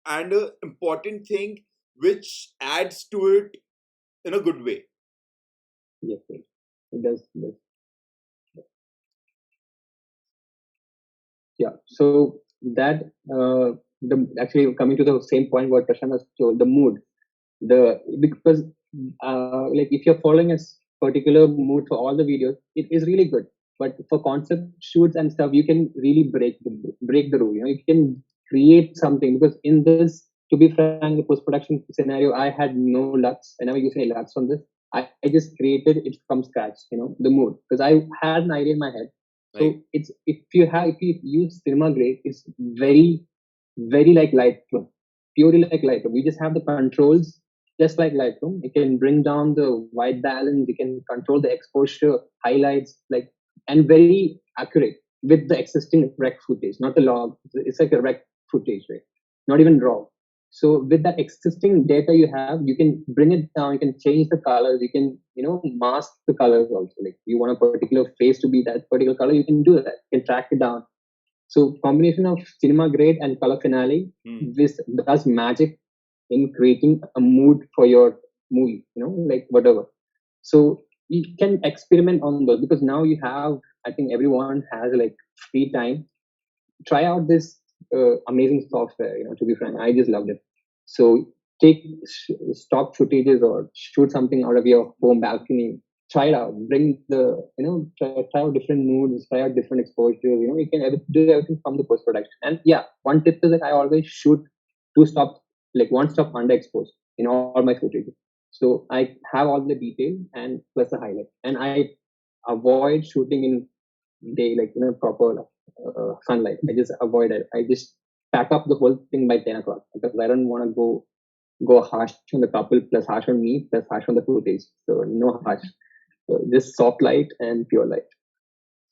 and a important thing which adds to it in a good way. Yes, it does. Yeah. So that actually coming to the same point what Prashant has told, the mood, because like if you're following a particular mood for all the videos, it is really good. But for concept shoots and stuff, you can really break the rule. You can create something because in this, to be frank, the post production scenario, I had no lucks. I never used any lucks on this. I just created it from scratch. The mood because I had an idea in my head. So it's if you use cinema grade, it's very very like Lightroom, purely like Lightroom. You just have the controls just like Lightroom. You can bring down the white balance. You can control the exposure, highlights, and very accurate with the existing rec footage, not the log. It's like a rec footage, right? Not even raw. So with that existing data you have, you can bring it down, you can change the colors, you can, mask the colors also. Like you want a particular face to be that particular color, you can do that. You can track it down. So combination of cinema grade and color finale, this does magic in creating a mood for your movie, like whatever. So you can experiment on those, because now you have, I think everyone has like free time. Try out this amazing software. To be frank, I just loved it. So take stock footages or shoot something out of your home balcony. Try it out. Bring the, try out different moods, try out different exposures. You can do everything from the post production. And yeah, one tip is that I always shoot one stop underexposed in all my footage. So I have all the detail and plus the highlight. And I avoid shooting in day, like, proper sunlight. I just avoid it. I just pack up the whole thing by 10 o'clock, because I don't want to go harsh on the couple, plus harsh on me, plus harsh on the footage. So no harsh. So just soft light and pure light.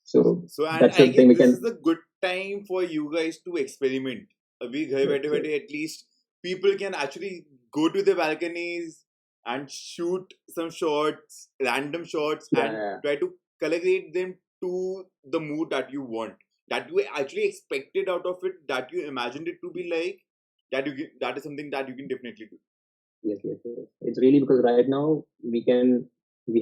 So and that's I the thing guess we this can. is a good time for you guys to experiment. अभी घर बैठे बैठे at least people can actually go to their balconies and shoot some shots, random shots, and try to calibrate them to the mood that you want, that you actually expected out of it, that you imagined it to be like. That is something that you can definitely do. Yes. It's really because right now we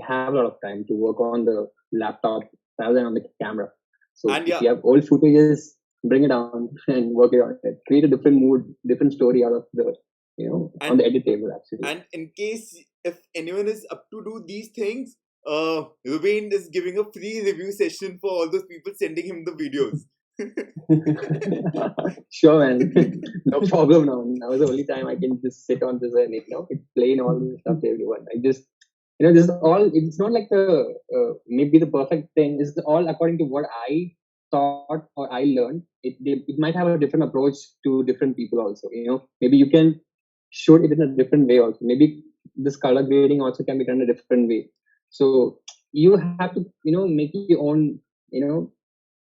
have a lot of time to work on the laptop rather than on the camera. So And if you have old footages, bring it on and work it on it. Create a different mood, different story out of the, on the edit table actually. And in case if anyone is up to do these things, Ruben is giving a free review session for all those people sending him the videos. Sure, man. No problem now. Now is the only time I can just sit on this and explain all this stuff to everyone. I just, this is all. It's not like the maybe the perfect thing. This is all according to what I thought or I learned. It might have a different approach to different people also. Maybe you can shoot it in a different way also. Maybe this color grading also can be done a different way. So you have to make your own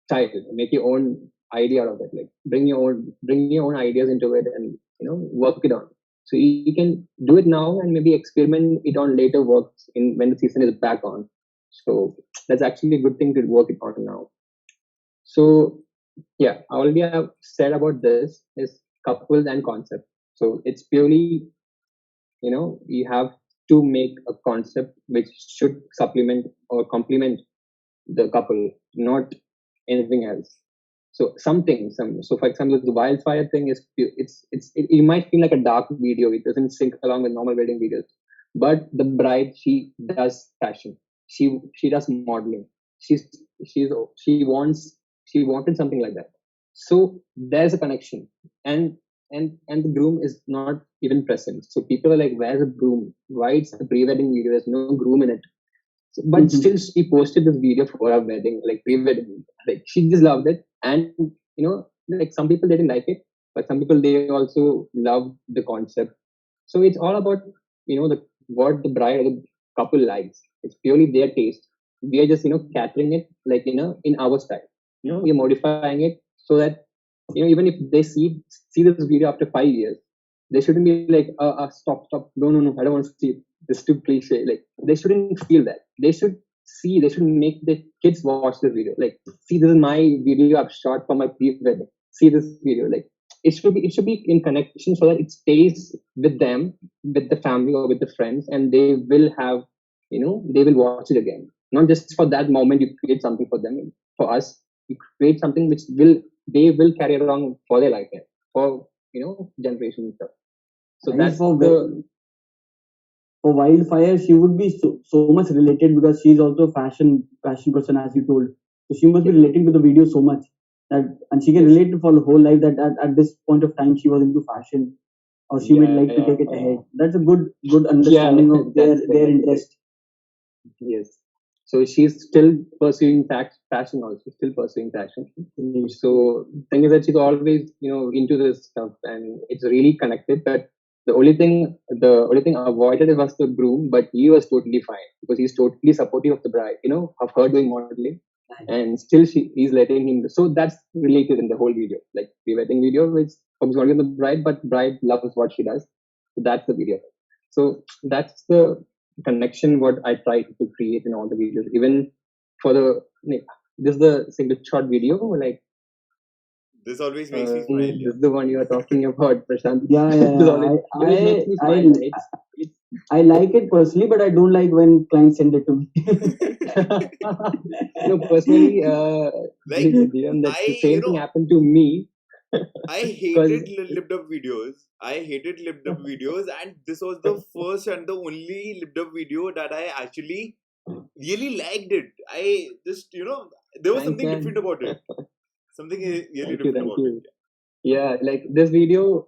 style, make your own idea out of it. Like bring your own ideas into it and work it on. So you can do it now and maybe experiment it on later works in when the season is back on. So that's actually a good thing to work it on now. So yeah, all we have said about this is couples and concept. So it's purely, you have to make a concept which should supplement or complement the couple, not anything else. So so for example, the wildfire thing is you might feel like a dark video. It doesn't sync along with normal wedding videos. But the bride, she does fashion. She does modeling. She wanted something like that. So there's a connection, and the groom is not even present. So people are like, "Where's the groom? Why it's a pre-wedding video? There's no groom in it." But still, she posted this video for her wedding, like pre-wedding. Like she just loved it, and like some people didn't like it, but some people they also loved the concept. So it's all about what the bride or the couple likes. It's purely their taste. We are just catering it like in our style. We're modifying it so that even if they see this video after 5 years, they shouldn't be like, stop, no, I don't want to see it. This is too cliche. Like they shouldn't feel that. They should make the kids watch this video. Like, see, this is my video I've shot for my pre-wedding. See this video. Like it should be in connection so that it stays with them, with the family or with the friends, and they will have, they will watch it again. Not just for that moment you create something for them. For us, you create something which they will carry along for their lifetime, for generations and stuff. So that's for wildfire, she would be so much related because she's also a fashion person, as you told. So she must be relating to the video so much and she can relate to for the whole life that at this point of time she was into fashion, or she would like to take it ahead. That's a good understanding of their interest. Yes. So she's still pursuing fashion also, still pursuing fashion. So the thing is that she's always, into this stuff, and it's really connected. But the only thing avoided was the groom, but he was totally fine because he's totally supportive of the bride, of her doing modeling, and still he's letting him. So that's related in the whole video, like pre-wedding video, which focus only on the bride, but bride loves what she does. So that's the video. So that's the connection what I try to create in all the videos. Even for this is the single shot video, like This always makes me smile. this Yeah. is the one you are talking about, Prashant. Yeah, This always, it makes me smile. I like it personally, but I don't like when clients send it to me. No, personally, Like that the I, same thing happened to me. I Because hated lipped up videos. I hated lipped up videos, and this was the first and the only lipped up video that I actually really liked it. I just, there was thanks, something man. different about it. Something really Thank you, different thank about you. it. Yeah, like this video,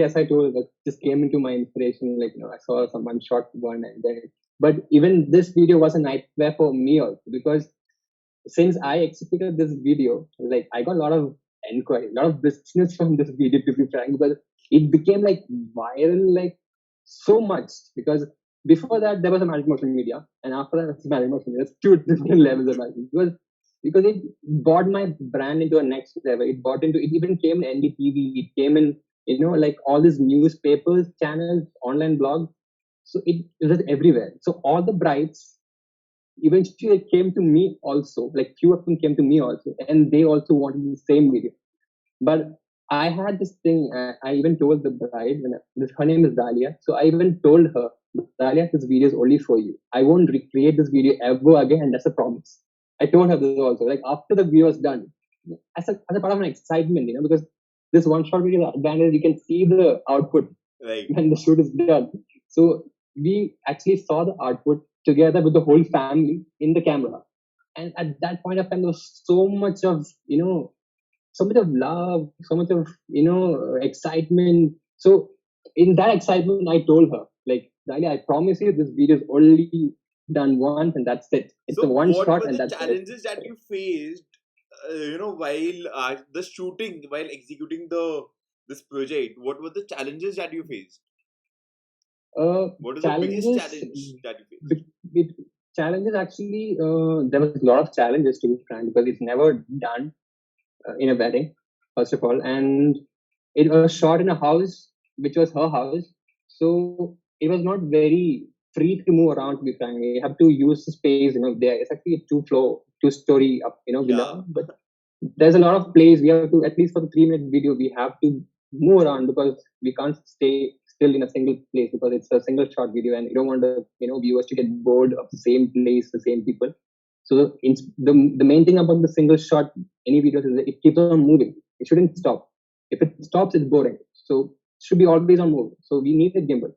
as I told, like, just came into my inspiration. Like, I saw someone shot one, and then, but even this video was a nightmare for me also, because since I executed this video, like, I got a lot of inquiry, a lot of business from this video, to be frank, because it became like viral, like, so much. Because before that there was a magic motion media, and after that it's magic motion media. It's two different levels of magic, because it brought my brand into a next level. It even came in NDTV, it came in, like, all these newspapers, channels, online blogs. So it was everywhere. So all the brides eventually came to me also, like, few of them came to me also, and they also wanted the same video. But I had this thing. I even told the bride, her name is Dahlia. So I even told her, Dahlia, this video is only for you. I won't recreate this video ever again, and that's a promise. I told her this also. Like, after the video was done, as a part of my excitement, because this one shot video, the advantage, you can see the output Like, when the shoot is done. So we actually saw the output together with the whole family in the camera. And at that point of time, there was so much of, so much of love, so much of, excitement. So in that excitement, I told her, like, Dahlia, I promise you this video is only done once and that's it. It's a so one what shot were and the that's it. challenges that you faced, while the shooting, while executing this project? What were the challenges that you faced? What is the biggest Challenges, challenge that you faced? big- big challenges actually, there was a lot of challenges, to be frank, because it's never done in a wedding, first of all. And it was shot in a house, which was her house. So it was not very free to move around, to be frank. You have to use the space, there. It's actually a two-story up, Yeah. villa. But there's a lot of place. We have to, at least for the 3 minute video, we have to move around, because we can't stay still in a single place, because it's a single shot video and you don't want the, viewers to get bored of the same place, the same people. So the main thing about the single shot, any videos, is that it keeps on moving. It shouldn't stop. If it stops, it's boring. So it should be always on move. So we need a gimbal.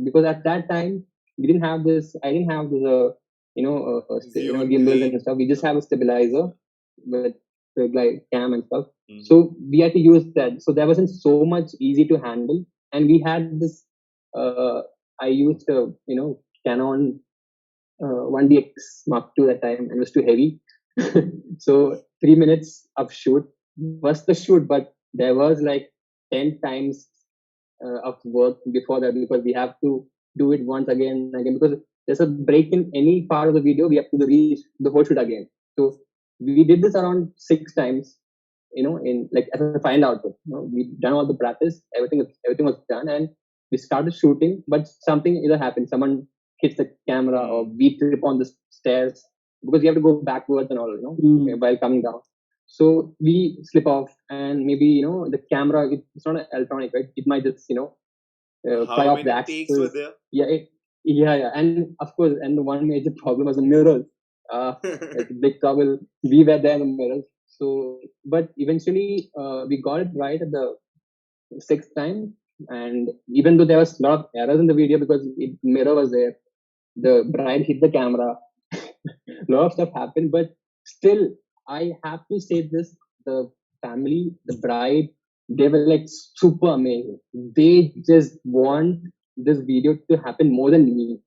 Because at that time we didn't have this. I didn't have this, Zune, gimbals like, and stuff. We just have a stabilizer with like cam and stuff. Mhm. So we had to use that. So that wasn't so much easy to handle. And we had this. I used a Canon 1DX Mark II that time, and it was too heavy. So 3 minutes of shoot was the shoot, but there was like 10 times of work before that, because we have to do it once again and again, because there's a break in any part of the video, we have to reach the whole shoot again. So we did this around 6 times, in, like, as a final output. We done all the practice, everything was done, and we started shooting, but something either happened. Someone hits the camera, or we trip on the stairs, because you have to go backwards and all, while coming down. So we slip off, and maybe, the camera, it's not an electronic, right? It might just, fly How off the many takes were axis. there? Yeah, yeah. And of course, and the one major problem was the mirrors. It's a big trouble. We were there in the mirrors. So, but eventually, we got it right at the 6th time. And even though there was a lot of errors in the video, because mirror was there, the bride hit the camera, a lot of stuff happened. But still, I have to say this: the family, the bride, they were like super amazing. They just want this video to happen more than me,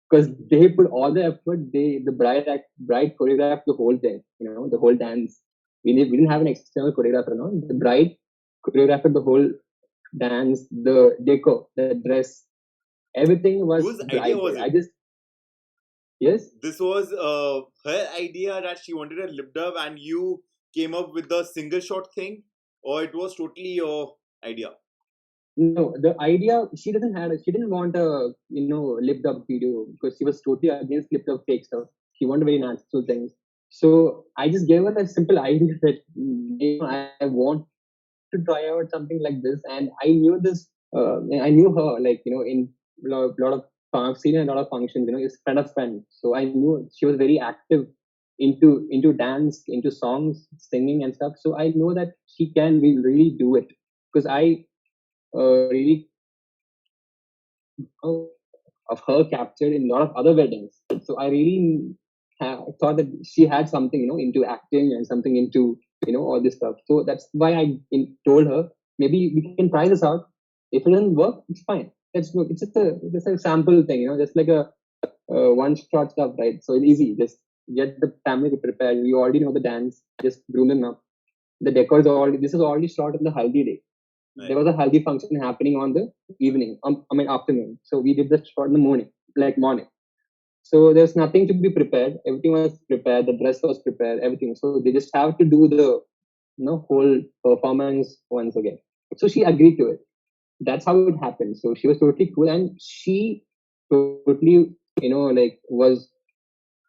because they put all the effort. The bride choreographed the whole thing, the whole dance. We didn't have an external choreographer, no. The bride choreographed the whole dance, the deco, the dress, everything was Whose idea bride. was I it? just, yes, This was her idea that she wanted a lip dub, and you came up with the single shot thing, or it was totally your idea? No, the idea she didn't want a lipped up video because she was totally against lipped up fake stuff. She wanted very natural things. So I just gave her a simple idea that I want to try out something like this, and I knew this. I knew her like in lot of seen in a lot of functions. It's friend of friend, so I knew she was very active into dance, into songs, singing and stuff. So I know that she can really do it because I really of her captured in a lot of other weddings. So I really thought that she had something, into acting and something into, all this stuff. So that's why told her, maybe we can try this out. If it doesn't work, it's fine. Let's go. It's just a sample thing, just like a one shot stuff, right? So it's easy. Just get the family prepared. You already know the dance. Just groom them up. The decor is already. This is already shot on the haldi day. Right. There was a haldi function happening on the evening, afternoon. So we did the shot in the morning, like morning. So there's nothing to be prepared. Everything was prepared. The dress was prepared. Everything. So they just have to do the, whole performance once again. So she agreed to it. That's how it happened. So she was totally cool, and she totally, was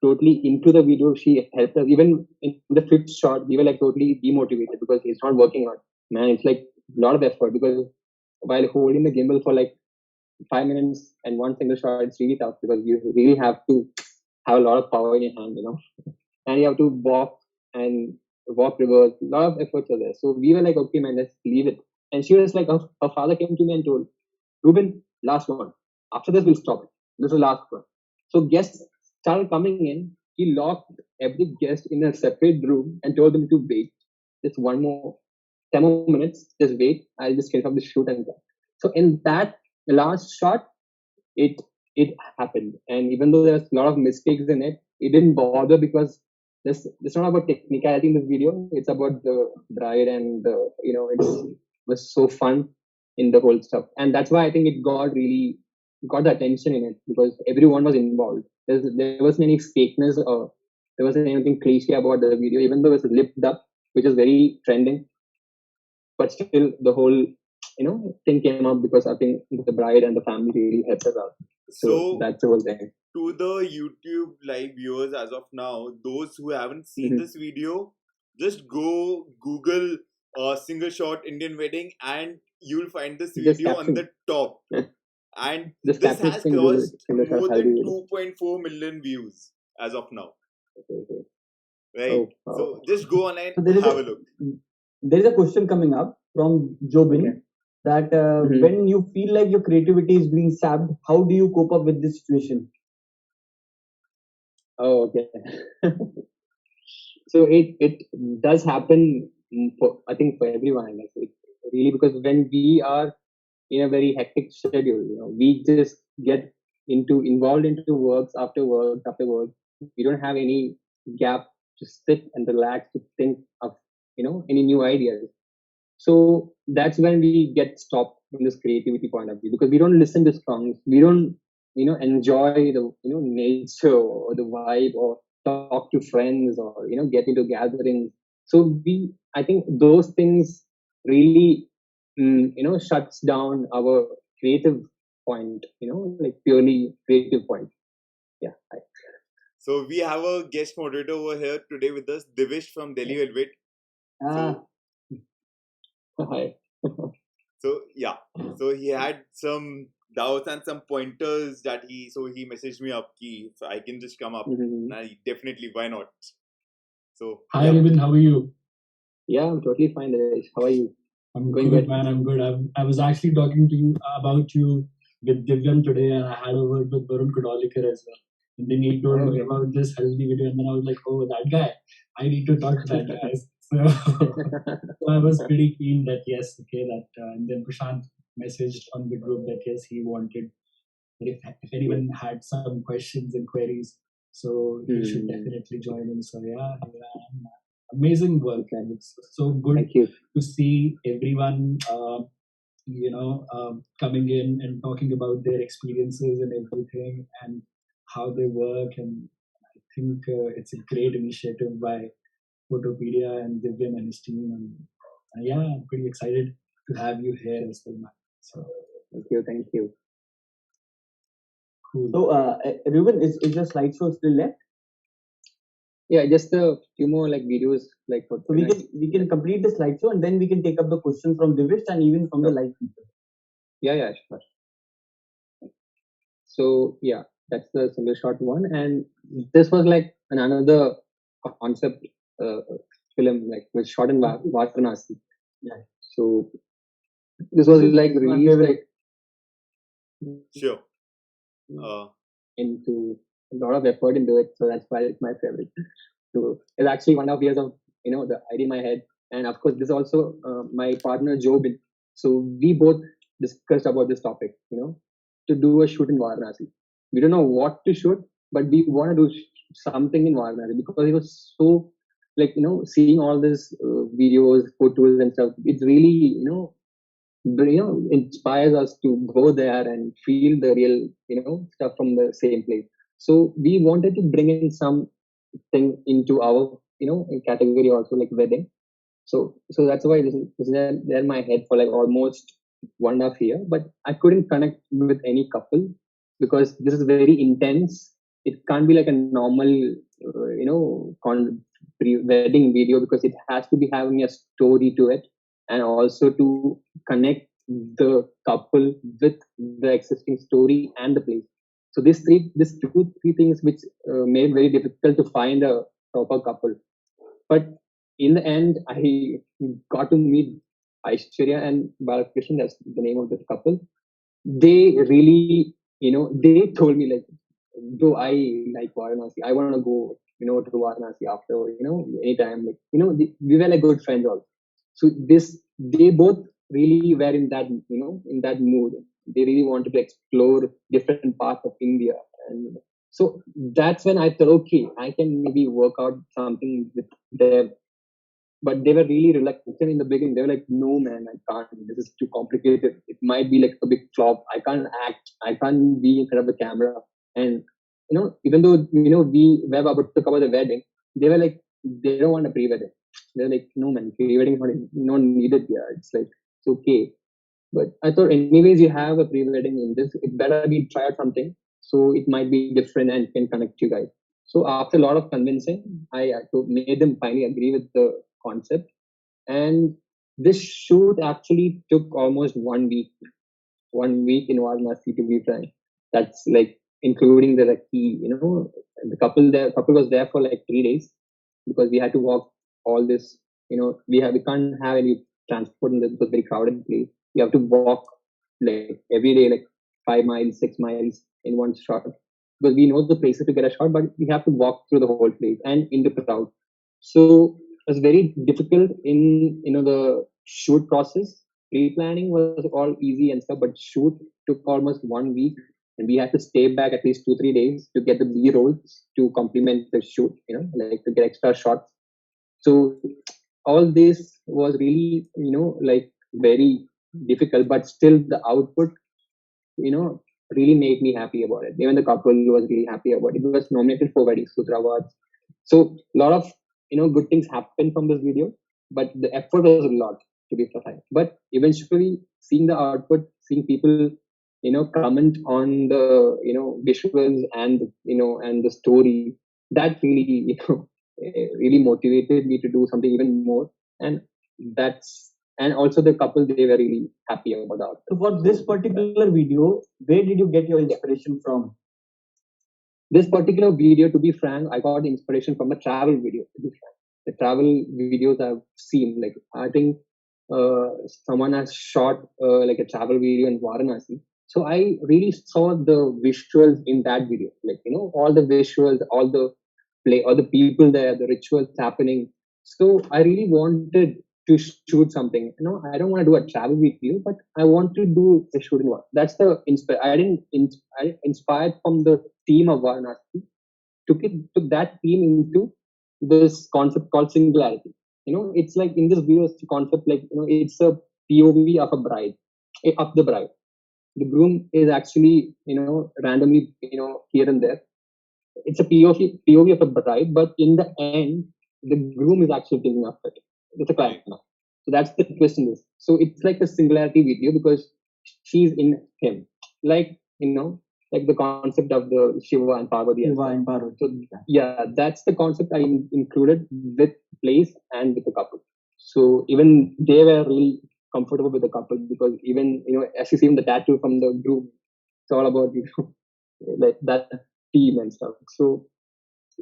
totally into the video. She helped us. Even in the fifth shot, we were like totally demotivated because it's not working out. Man, it's like a lot of effort because while holding the gimbal for like 5 minutes and one single shot, it's really tough because you really have to have a lot of power in your hand, and you have to and walk reverse. A lot of efforts are there. So we were like, okay, man, let's leave it. And she was like, her father came to me and told, Ruben, last one. After this, we'll stop it. This is the last one. So guests started coming in. He locked every guest in a separate room and told them to wait. Just 10 more minutes. Just wait. I'll just finish off the shoot and go. So in that last shot, it happened. And even though there's a lot of mistakes in it, it didn't bother because it's not about technicality in this video. It's about the bride and it was so fun in the whole stuff. And that's why I think it got the attention in it because everyone was involved. There wasn't any fakeness or there wasn't anything cliche about the video, even though it was lipped up, which is very trending. But still, the whole thing came up because I think the bride and the family really helped us out. So that's the whole thing. To the YouTube live viewers as of now, those who haven't seen Mhm. this video, just go Google single shot Indian wedding and you'll find this Just video on caption. the top. And Just this caption has in Google, crossed single shot more haldi than video. 2.4 million views as of now. Okay. Right? Oh, wow. So just go online So there is have a look. there is a question coming up from Jobin Okay. that Mhm. when you feel like your creativity is being sapped, how do you cope up with this situation? Oh, okay. So it does happen for, I think, for everyone, I guess. Really, because when we are in a very hectic schedule, we just get involved into works after work after work. We don't have any gap to sit and relax to think of any new ideas. So that's when we get stopped from this creativity point of view because we don't listen to songs. We don't, enjoy the, nature or the vibe or talk to friends or, get into gatherings. So I think those things really, shuts down our creative point, like purely creative point. Yeah. So we have a guest moderator over here today with us, Divish from Delhi Velvet. Ah, Hi. So yeah, so he had some doubts and some pointers that he messaged me up key so I can just come up. Mhm. And I definitely why not? So Hi, yeah. Ruben. How are you? Yeah, I'm totally fine, Dinesh. How are you? I'm Going good, good. man. I'm good. I was actually talking to you about you with Divyam today, and I had a word with Varun Kudalikar as well. And then he told me Okay. about this healthy video, and then I was like, oh, that guy. I need to talk to that guy. So, so I was pretty keen that yes, okay, that. And then Prashant messaged on the group that yes, he wanted if anyone had some questions and queries, so he should definitely join in. So yeah, amazing work, and it's so good Thank you. to see everyone, coming in and talking about their experiences and everything and how they work. And I think it's a great initiative by Photopedia and Divyan and his team. And yeah, I'm pretty excited to have you here as well, man. So Thank you. cool. So, Ruben, is your slideshow still left? Yeah, just a few more like videos like for So we can complete the slideshow and then we can take up the question from Divish and even from the live people. Yeah, sure. So yeah, that's the single shot one, and this was like another concept film, like was shot in Varanasi. Yeah. So this was like my released favorite. like Sure. into a lot of effort into it, so that's why it's my favorite. So it's actually 1.5 years of the idea in my head, and of course this is also my partner Jobin. So we both discussed about this topic, to do a shoot in Varanasi. We don't know what to shoot, but we want to do something in Varanasi because it was so like seeing all these videos, photos, and stuff. It's really inspires us to go there and feel the real stuff from the same place. So we wanted to bring in something into our category also, like wedding. So that's why this is there in my head for like almost 1.5 year, but I couldn't connect with any couple because this is very intense. It can't be like a normal wedding video because it has to be having a story to it, and also to connect the couple with the existing story and the place. So these two three things which made it very difficult to find a proper couple. But in the end, I got to meet Aishwarya and Balakrishnan. That's the name of the couple. They really, they told me like, "Bro, I like Varanasi. I want to go, to Varanasi after, anytime. Like, we were like good friends also. So they both really were in that, in that mood. They really wanted to explore different parts of India, and so that's when I thought, okay, I can maybe work out something with them. But they were really reluctant in the beginning. They were like, "No, man, I can't. This is too complicated. It might be like a big flop. I can't act. I can't be in front of the camera." And even though we were about to cover the wedding, they were like, they don't want a pre-wedding. They're like, "No, man, pre-wedding is not needed here. It's like it's okay." But I thought, anyways, you have a pre-wedding in this. It better be try out something, so it might be different and can connect you guys. So after a lot of convincing, I made them finally agree with the concept. And this shoot actually took almost 1 week. 1 week in Varanasi, to be frank. That's like including the like the couple was there for like 3 days because we had to walk all this. We can't have any transport in this because very crowded place. We have to walk like every day, like 5 miles, 6 miles in one shot because we know the places to get a shot, but we have to walk through the whole place and in the crowd. So it was very difficult in the shoot process. Pre-planning was all easy and stuff, but shoot took almost 1 week, and we had to stay back at least 2-3 days to get the B rolls to complement the shoot. Like to get extra shots. So all this was really like very difficult, but still the output really made me happy about it. Even the couple was really happy about it. It was nominated for Wedding Sutra Awards. So a lot of good things happened from this video, but the effort was a lot, to be frank. But eventually, seeing the output, seeing people comment on the visuals and and the story, that really really motivated me to do something even more. And that's and also the couple, they were really happy about that. So for this particular video, where did you get your inspiration from? This particular video, to be frank, I got inspiration from a travel video. To be frank, the travel videos I've seen, like I think someone has shot like a travel video in Varanasi. So I really saw the visuals in that video, like all the visuals, all the play, all the people there, the rituals happening. So I really wanted to shoot something. I don't want to do a travel video, but I want to do a shooting one. That's the inspire. I inspired from the theme of Varanasi. Took that theme into this concept called singularity. It's like in this video, it's a concept like it's a POV of a bride, of the bride. The groom is actually randomly here and there. It's a POV of a bride, but in the end, the groom is actually taking after it. It's a climax. So that's the twist in this. So it's like a singularity video because she's in him, like like the concept of the Shiva and Parvati. Shiva and Parvati. So yeah, that's the concept I included with place and with the couple. So even they were really comfortable with the couple because even as you see in the tattoo from the groom, it's all about like that team and stuff. So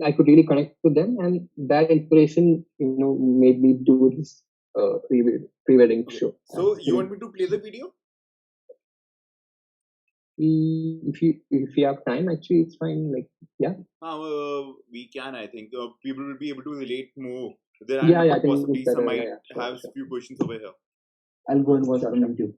I could really connect with them, and that inspiration made me do this pre-wedding show. So you want me to play the video? If you have time, actually, it's fine. Like We can. I think people will be able to relate more. There Yeah, are I think possibly it's better, some might yeah, sure, have sure. few questions over here. I'll go and watch Sure, on sure. YouTube.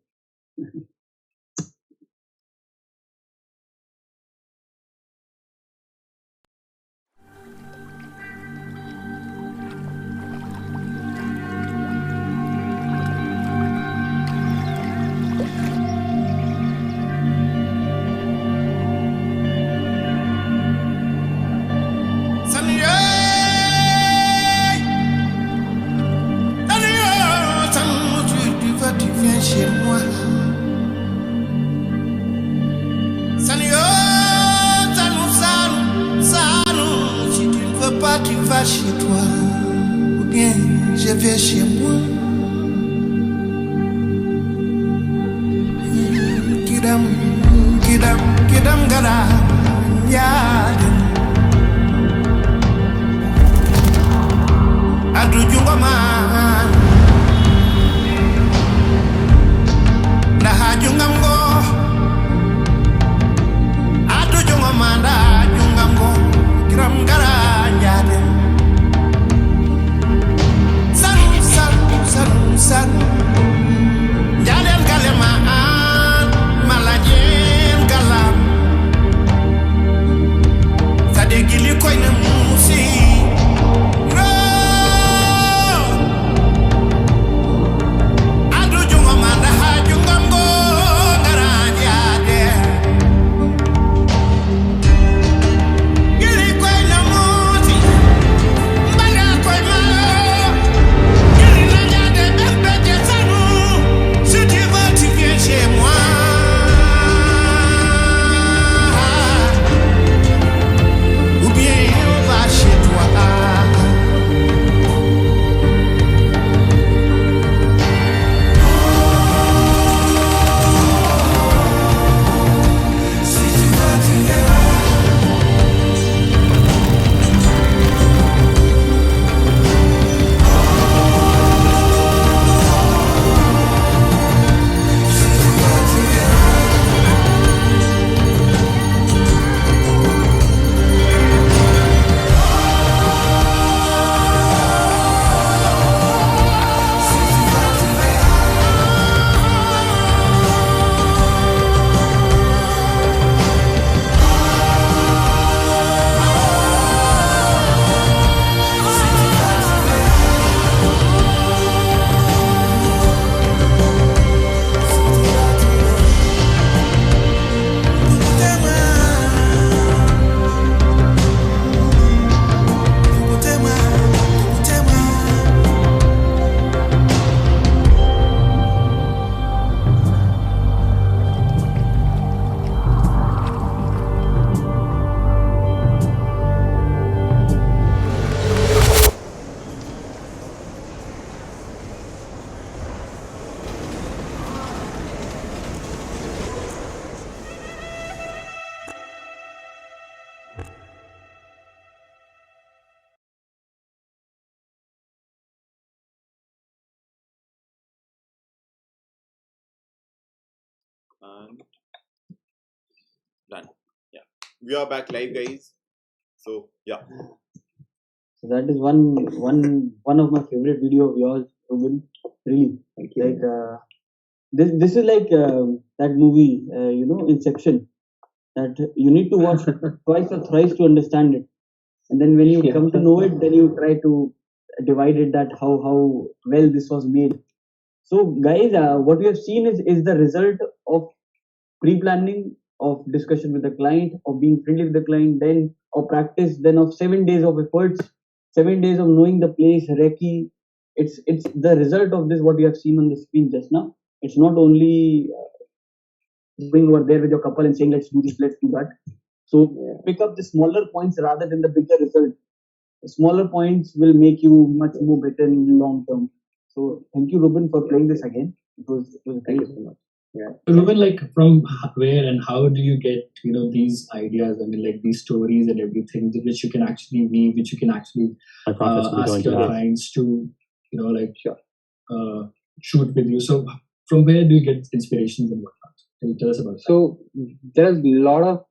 Chez moi, si tu ne veux pas, tu vas chez toi, ou bien je vais chez moi. Kidam, gada, yadin. Adu jungaman. Jungamgo, atu jungamanda jungamgo, kiram garanyade. San, jalen galema malajen galam. Sade gili koine musi. Atu jungamanda jungamgo. And done. Yeah, we are back live, guys. So yeah. So that is one of my favorite video of yours, Ruben. Really, like this is like that movie, Inception. That you need to watch twice or thrice to understand it, and then when you come to know it, then you try to divide it that how well this was made. So guys, what we have seen is the result of pre-planning, of discussion with the client, of being friendly with the client, then of practice, then of 7 days of efforts, 7 days of knowing the place, recce, it's the result of this what you have seen on the screen just now. It's not only going over there with your couple and saying let's do this, let's do that. So pick up the smaller points rather than the bigger result. The smaller points will make you much more better in long term. So thank you, Ruben, for playing this again. It was Thank great. you so much. Yeah. Ruben, like from where and how do you get these ideas? I mean, like these stories and everything which you can actually weave, which you can actually ask your clients to Sure. shoot with you. So from where do you get inspirations and whatnot? Can you tell us about that? So there's a lot of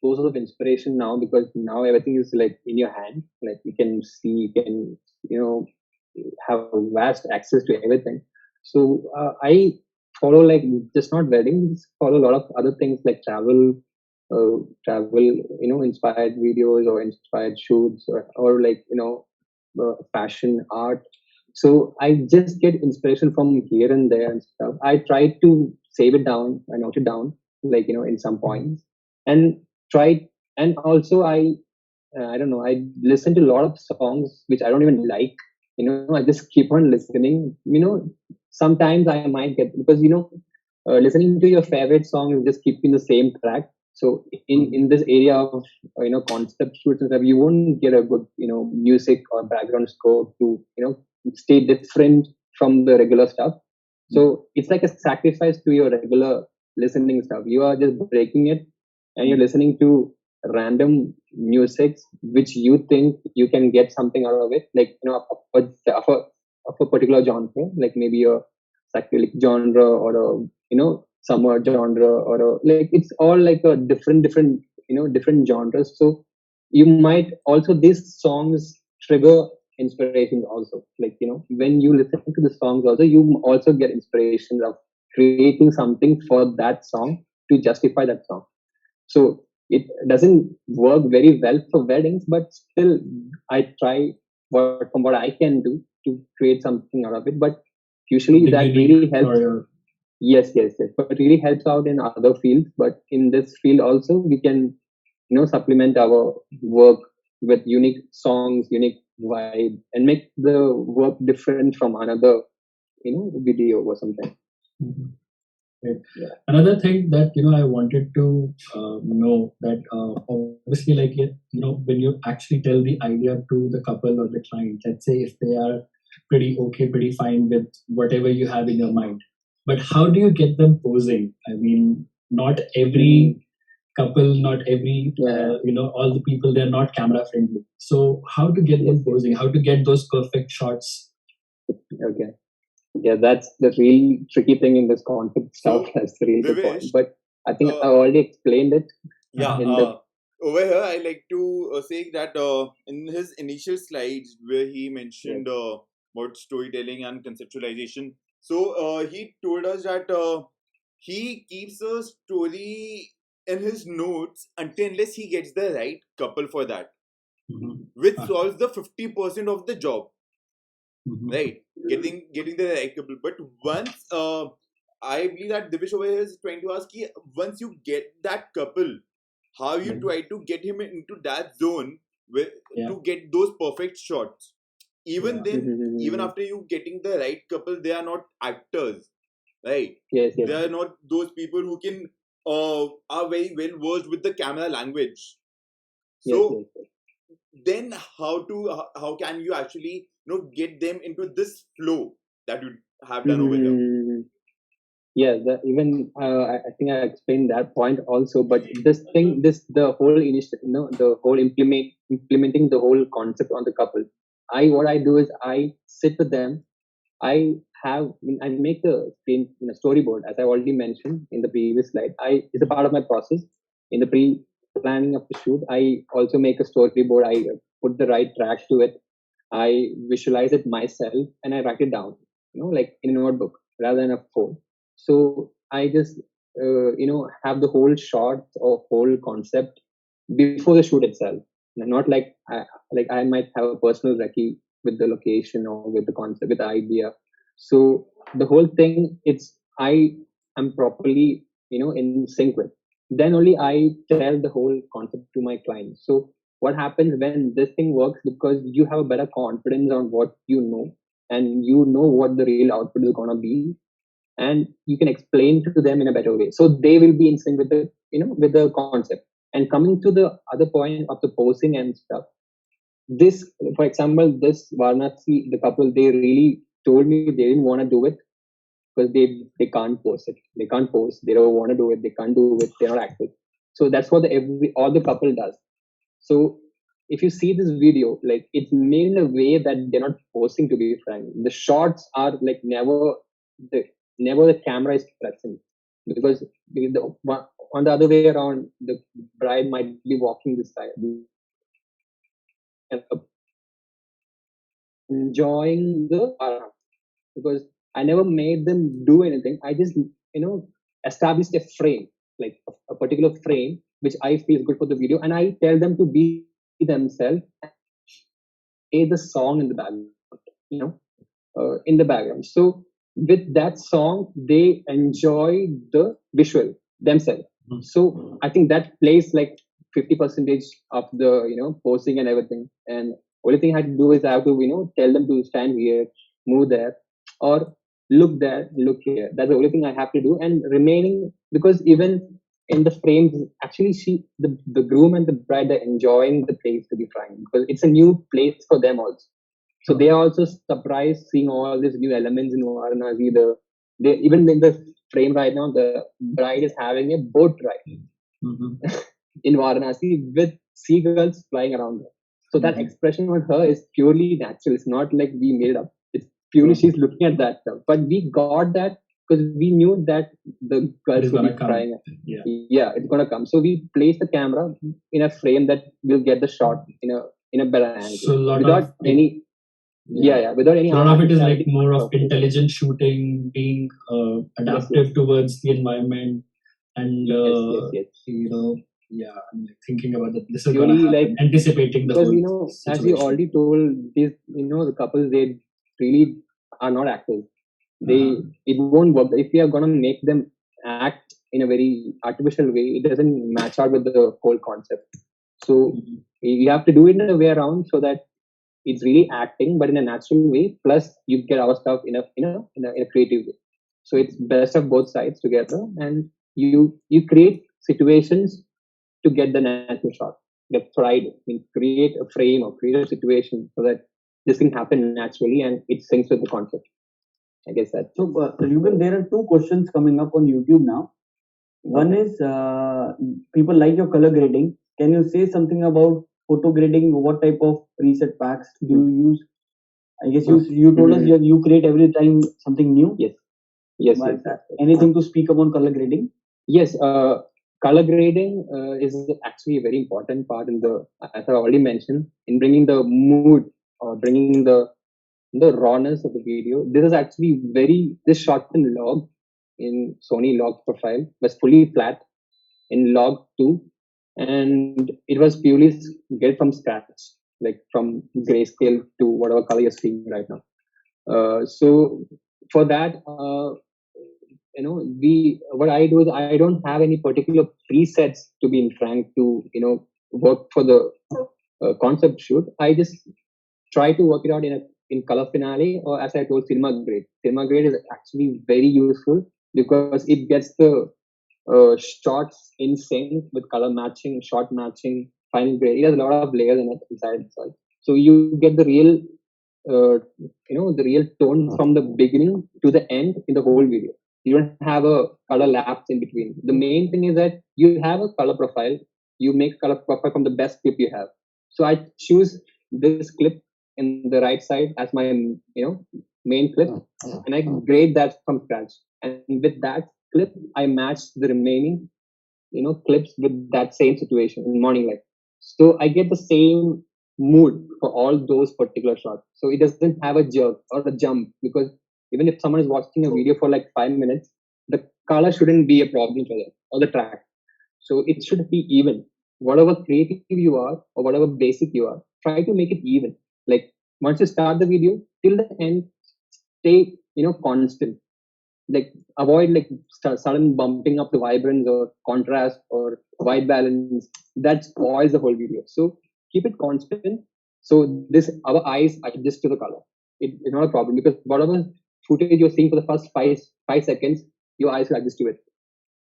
sources of inspiration now, because now everything is like in your hand. Like you can see, you can have vast access to everything. So I follow like just not weddings, follow a lot of other things like travel, inspired videos or inspired shoots, or like fashion, art. So I just get inspiration from here and there and stuff. I try to save it down, I note it down, like in some points, and try. And also I don't know, I listen to a lot of songs which I don't even like. I just keep on listening. Sometimes I might get, because listening to your favorite song is just keeping the same track. So in this area of concept shoots and stuff, you won't get a good music or background score to stay different from the regular stuff. So it's like a sacrifice to your regular listening stuff. You are just breaking it, and you're listening to random music which you think you can get something out of it, like of a particular genre, like maybe a psychedelic genre or a summer genre, or like it's all like a different genres. So you might also, these songs trigger inspirations also, like when you listen to the songs also, you also get inspiration of creating something for that song to justify that song. So it doesn't work very well for weddings, but still I try from what I can do to create something out of it. But usually Something that unique really helps. for your Yes. But it really helps out in other fields. But in this field also, we can supplement our work with unique songs, unique vibe, and make the work different from another video or something. Mhm. Right. Yeah. Another thing that I wanted to know that obviously, like when you actually tell the idea to the couple or the client, let's say if they are pretty okay, pretty fine with whatever you have in your mind, but how do you get them posing? I mean, not every couple, not every all the people, they're not camera friendly. So how to get them posing? How to get those perfect shots? Okay. Yeah, that's the really tricky thing in this concept stuff. So, That's the really good Devesh, point. But I think I uh, already explained it yeah, in the. over here I like to say that in his initial slides where he mentioned about storytelling and conceptualization, so he told us that he keeps a story in his notes until unless he gets the right couple for that, Mhm. which solves the 50% of the job, Mhm. right? Getting the right couple. But once I believe that Divish over here is trying to ask, once you get that couple, how you Right. try to get him into that zone where, Yeah. to get those perfect shots. Even Yeah. then, even after you getting the right couple, they are not actors, right? Yes. They are not those people who can are very well versed with the camera language. So Yes. then how can you actually get them into this flow that you have done over here? Yeah, even I think I explained that point also. But this thing, the whole initial, the whole implementing the whole concept on the couple. What I do is I sit with them. I make a screen, storyboard, as I already mentioned in the previous slide. It's a part of my process in the pre-planning of the shoot. I also make a storyboard. I put the right tracks to it. I visualize it myself and I write it down, like in a notebook rather than a phone. So I just, have the whole shot or whole concept before the shoot itself. Not like I might have a personal recce with the location or with the concept, with the idea. So the whole thing, I am properly, in sync with. Then only I tell the whole concept to my client. So what happens when this thing works, because you have a better confidence on what you know, and you know what the real output is gonna be, and you can explain to them in a better way, so they will be in sync with the with the concept. And coming to the other point of the posing and stuff, this, for example, this Varanasi, the couple, they really told me they didn't want to do it because they can't post it. They can't post. They don't want to do it. They can't do it. They're not active. So that's what all the couple does. So if you see this video, like it's made in a way that they're not posing, to be frank. The shots are like the never the camera is present, because on the other way around, the bride might be walking this side and enjoying the because I never made them do anything. I just established a frame, like a particular frame which I feel is good for the video, and I tell them to be themselves, play the song in the background, in the background. So with that song, they enjoy the visual themselves. So I think that plays like 50% of the posing and everything. And only thing I have to do is I have to tell them to stand here, move there, or look there, look here. That's the only thing I have to do. And remaining, because even in the frames, actually the groom and the bride are enjoying the place, to be frank, because it's a new place for them also. So they are also surprised seeing all these new elements in Varanasi. They even in the frame right now, the bride is having a boat ride in Varanasi with seagulls flying around her. So that expression on her is purely natural. It's not like we made it up. It's purely she's looking at that stuff. But we got that because we knew that the girls would be crying. Yeah, it's gonna come. So we placed the camera in a frame that will get the shot in a better angle. So without any without any. A lot of it is like more of intelligent shooting, being adaptive towards the environment, and I'm thinking about that. This is purely like anticipating the because whole as you already told, these the couples, they really are not active. It won't work if we are gonna make them act in a very artificial way. It doesn't match out with the whole concept. So you have to do it in a way around so that it's really acting, but in a natural way. Plus, you get our stuff in a creative way. So it's best of both sides together, and you create situations to get the natural shot. That's what I do. I mean, create a frame or create a situation so that this can happen naturally and it syncs with the concept. I guess that. So, Ruben, there are two questions coming up on YouTube now. One is people like your color grading. Can you say something about photo grading? What type of preset packs do you use? I guess you told us you create every time something new. Yes. Anything to speak about color grading? Yes. Color grading is actually a very important part as I already mentioned, in bringing the mood or bringing the rawness of the video. This is actually this shot in log, in Sony log profile, was fully flat in log 2, and it was purely get from scratch, like from grayscale to whatever color you're seeing right now. So for that, what I do is I don't have any particular presets, to be frank, to work for the concept shoot. I just try to work it out in color finale, or as I told, cinema grade. Cinema grade is actually very useful because it gets the shots in sync with color matching, shot matching, final grade. It has a lot of layers inside itself. So you get the real, the real tone from the beginning to the end in the whole video. You don't have a color lapse in between. The main thing is that you have a color profile. You make color profile from the best clip you have. So I choose this clip in the right side as my main clip, and I grade that from scratch. And with that clip, I match the remaining clips with that same situation in morning light. So I get the same mood for all those particular shots. So it doesn't have a jerk or a jump, because even if someone is watching a video for like 5 minutes, the color shouldn't be a problem for them, or the track. So it should be even. Whatever creative you are or whatever basic you are, try to make it even. Like once you start the video till the end, stay constant. Like avoid like sudden bumping up the vibrance or contrast or white balance. That spoils the whole video. So keep it constant. So our eyes adjust to the color. it's not a problem because whatever footage you're seeing for the first 5 seconds, your eyes will adjust to it.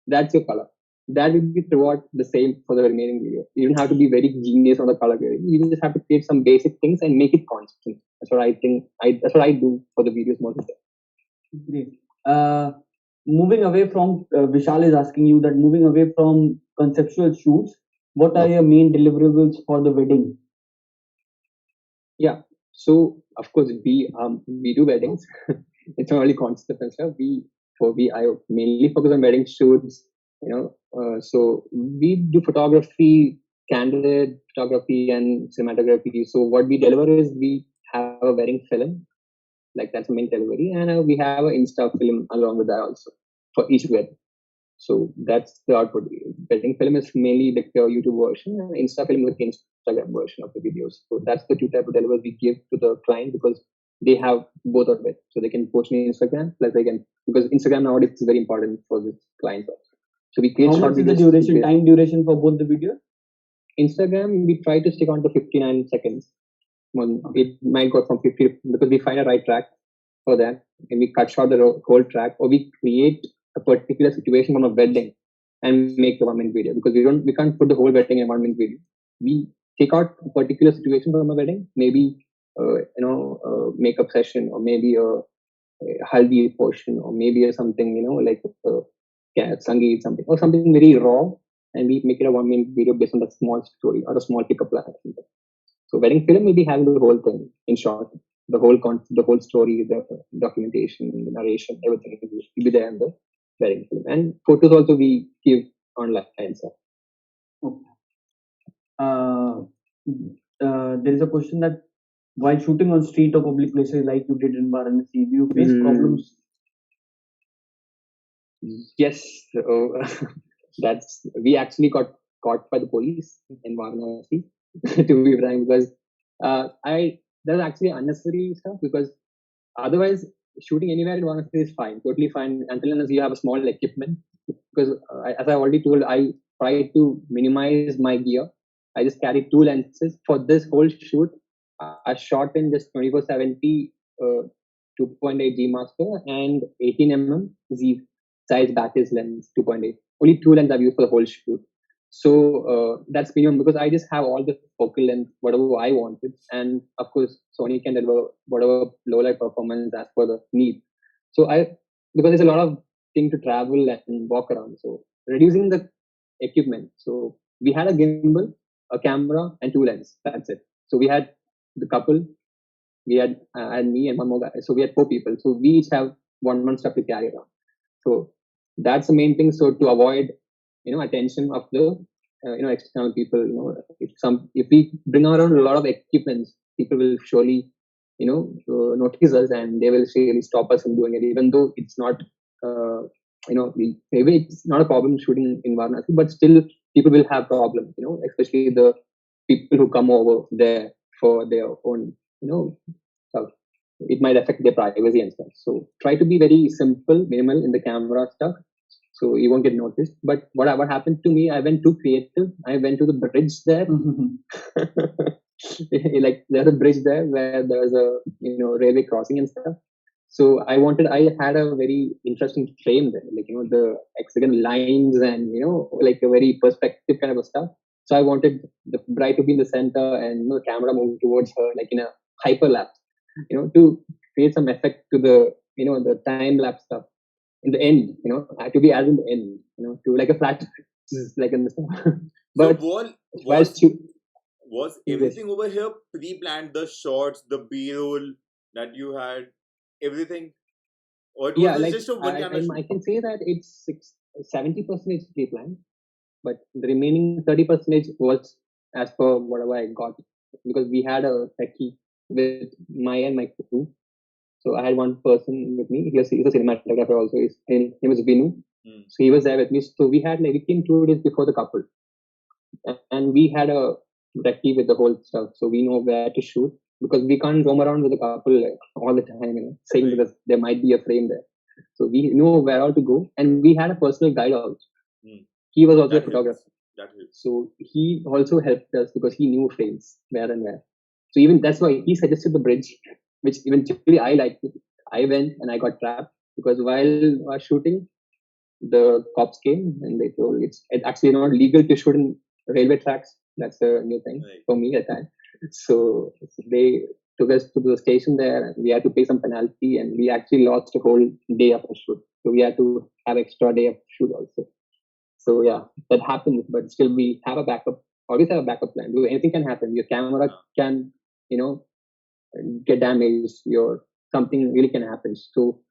That's your color. That will be throughout the same for the remaining video. You don't have to be very genius on the color grading. You just have to create some basic things and make it constant. That's what I think. That's what I do for the videos most of the time. Great. Moving away from Vishal is asking you that moving away from conceptual shoots, what are your main deliverables for the wedding? Yeah. So of course we do weddings. It's not only concept and stuff. I mainly focus on wedding shoots. So we do photography, candid photography, and cinematography. So what we deliver is we have a wedding film, like that's the main delivery, and we have an Insta film along with that also for each wedding. So that's the output. Wedding film is mainly the pure YouTube version, and Insta film is the Instagram version of the videos. So that's the two type of delivery we give to the client because they have both of it. So they can post on Instagram, plus they can, because Instagram nowadays is very important for the clients also. So we create How short much is the videos duration, time duration for both the videos? Instagram, we try to stick on to 59 seconds. It might go from 50 because we find a right track for that and we cut short the whole track, or we create a particular situation from a wedding and make the 1 minute video because we can't put the whole wedding in 1 minute video. We take out a particular situation from a wedding, maybe makeup session, or maybe a haldi portion, or maybe something like sangeet, something or something very raw, and we make it a 1 minute video based on that small story or a small pickup line. So wedding film will be having the whole thing in short, the whole story, the documentation, the narration, everything will be there in the wedding film. And photos also we give online and stuff. Okay. There is a question that while shooting on street or public places like you did in Varanasi, do you face problems? Yes, we actually got caught by the police in Varanasi to be frank, because there's actually unnecessary stuff, because otherwise shooting anywhere in Varanasi is fine, totally fine, until unless you have a small equipment. Because as I already told, I try to minimize my gear. I just carry 2 lenses for this whole shoot. I shot in just 24-70 2.8 G master and 18 Z size Batis lens 2.8. Only 2 lenses I've used for the whole shoot. So that's minimum because I just have all the focal length, whatever I wanted. And of course, Sony can deliver whatever low light performance as per the need. So because there's a lot of thing to travel and walk around. So reducing the equipment. So we had a gimbal, a camera, and 2 lenses. That's it. So we had the couple, we had and me and one more guy. So we had 4 people. So we each have one stuff to carry around. So that's the main thing. So to avoid attention of the external people, if we bring around a lot of equipments, people will surely notice us and they will really stop us from doing it, even though it's not maybe it's not a problem shooting in Varanasi, but still people will have problems, especially the people who come over there for their own stuff. It might affect their privacy and stuff. So try to be very simple, minimal in the camera stuff, so you won't get noticed. But what happened to me, I went too creative. I went to the bridge there. Like there's a bridge there where there's a railway crossing and stuff. So I had a very interesting frame there, like the hexagon lines and like a very perspective kind of stuff. So I wanted the bride to be in the center and the camera moving towards her, like in a hyperlapse, to create some effect to the the time lapse stuff. In the end, to be as in the end, to like a flat, like in the. But so was everything over here pre-planned? The shots, the B-roll that you had, everything, or it was just a one camera shoot? I can say that it's 70% pre-planned, but the remaining 30% was as per whatever I got, because we had a techie with my crew. So I had one person with me. He's a cinematographer also. His name was Vinu. So he was there with me. So we came 2 days before the couple, and we had a recce with the whole stuff. So we know where to shoot, because we can't roam around with the couple all the time, saying because there might be a frame there. So we know where all to go, and we had a personal guide also. He was also a photographer. So he also helped us because he knew frames where and where. So even that's why he suggested the bridge. which eventually I liked it. I went and I got trapped because while shooting, the cops came and they told it's actually not legal to shoot in railway tracks. That's a new thing Right. for me at that time. So they took us to the station there and we had to pay some penalty and we actually lost a whole day of a shoot. So we had to have extra day of shoot also. So yeah, that happens, but still we have a backup, always have a backup plan. Anything can happen. Your camera can, you know, get damaged, your something really can happen. So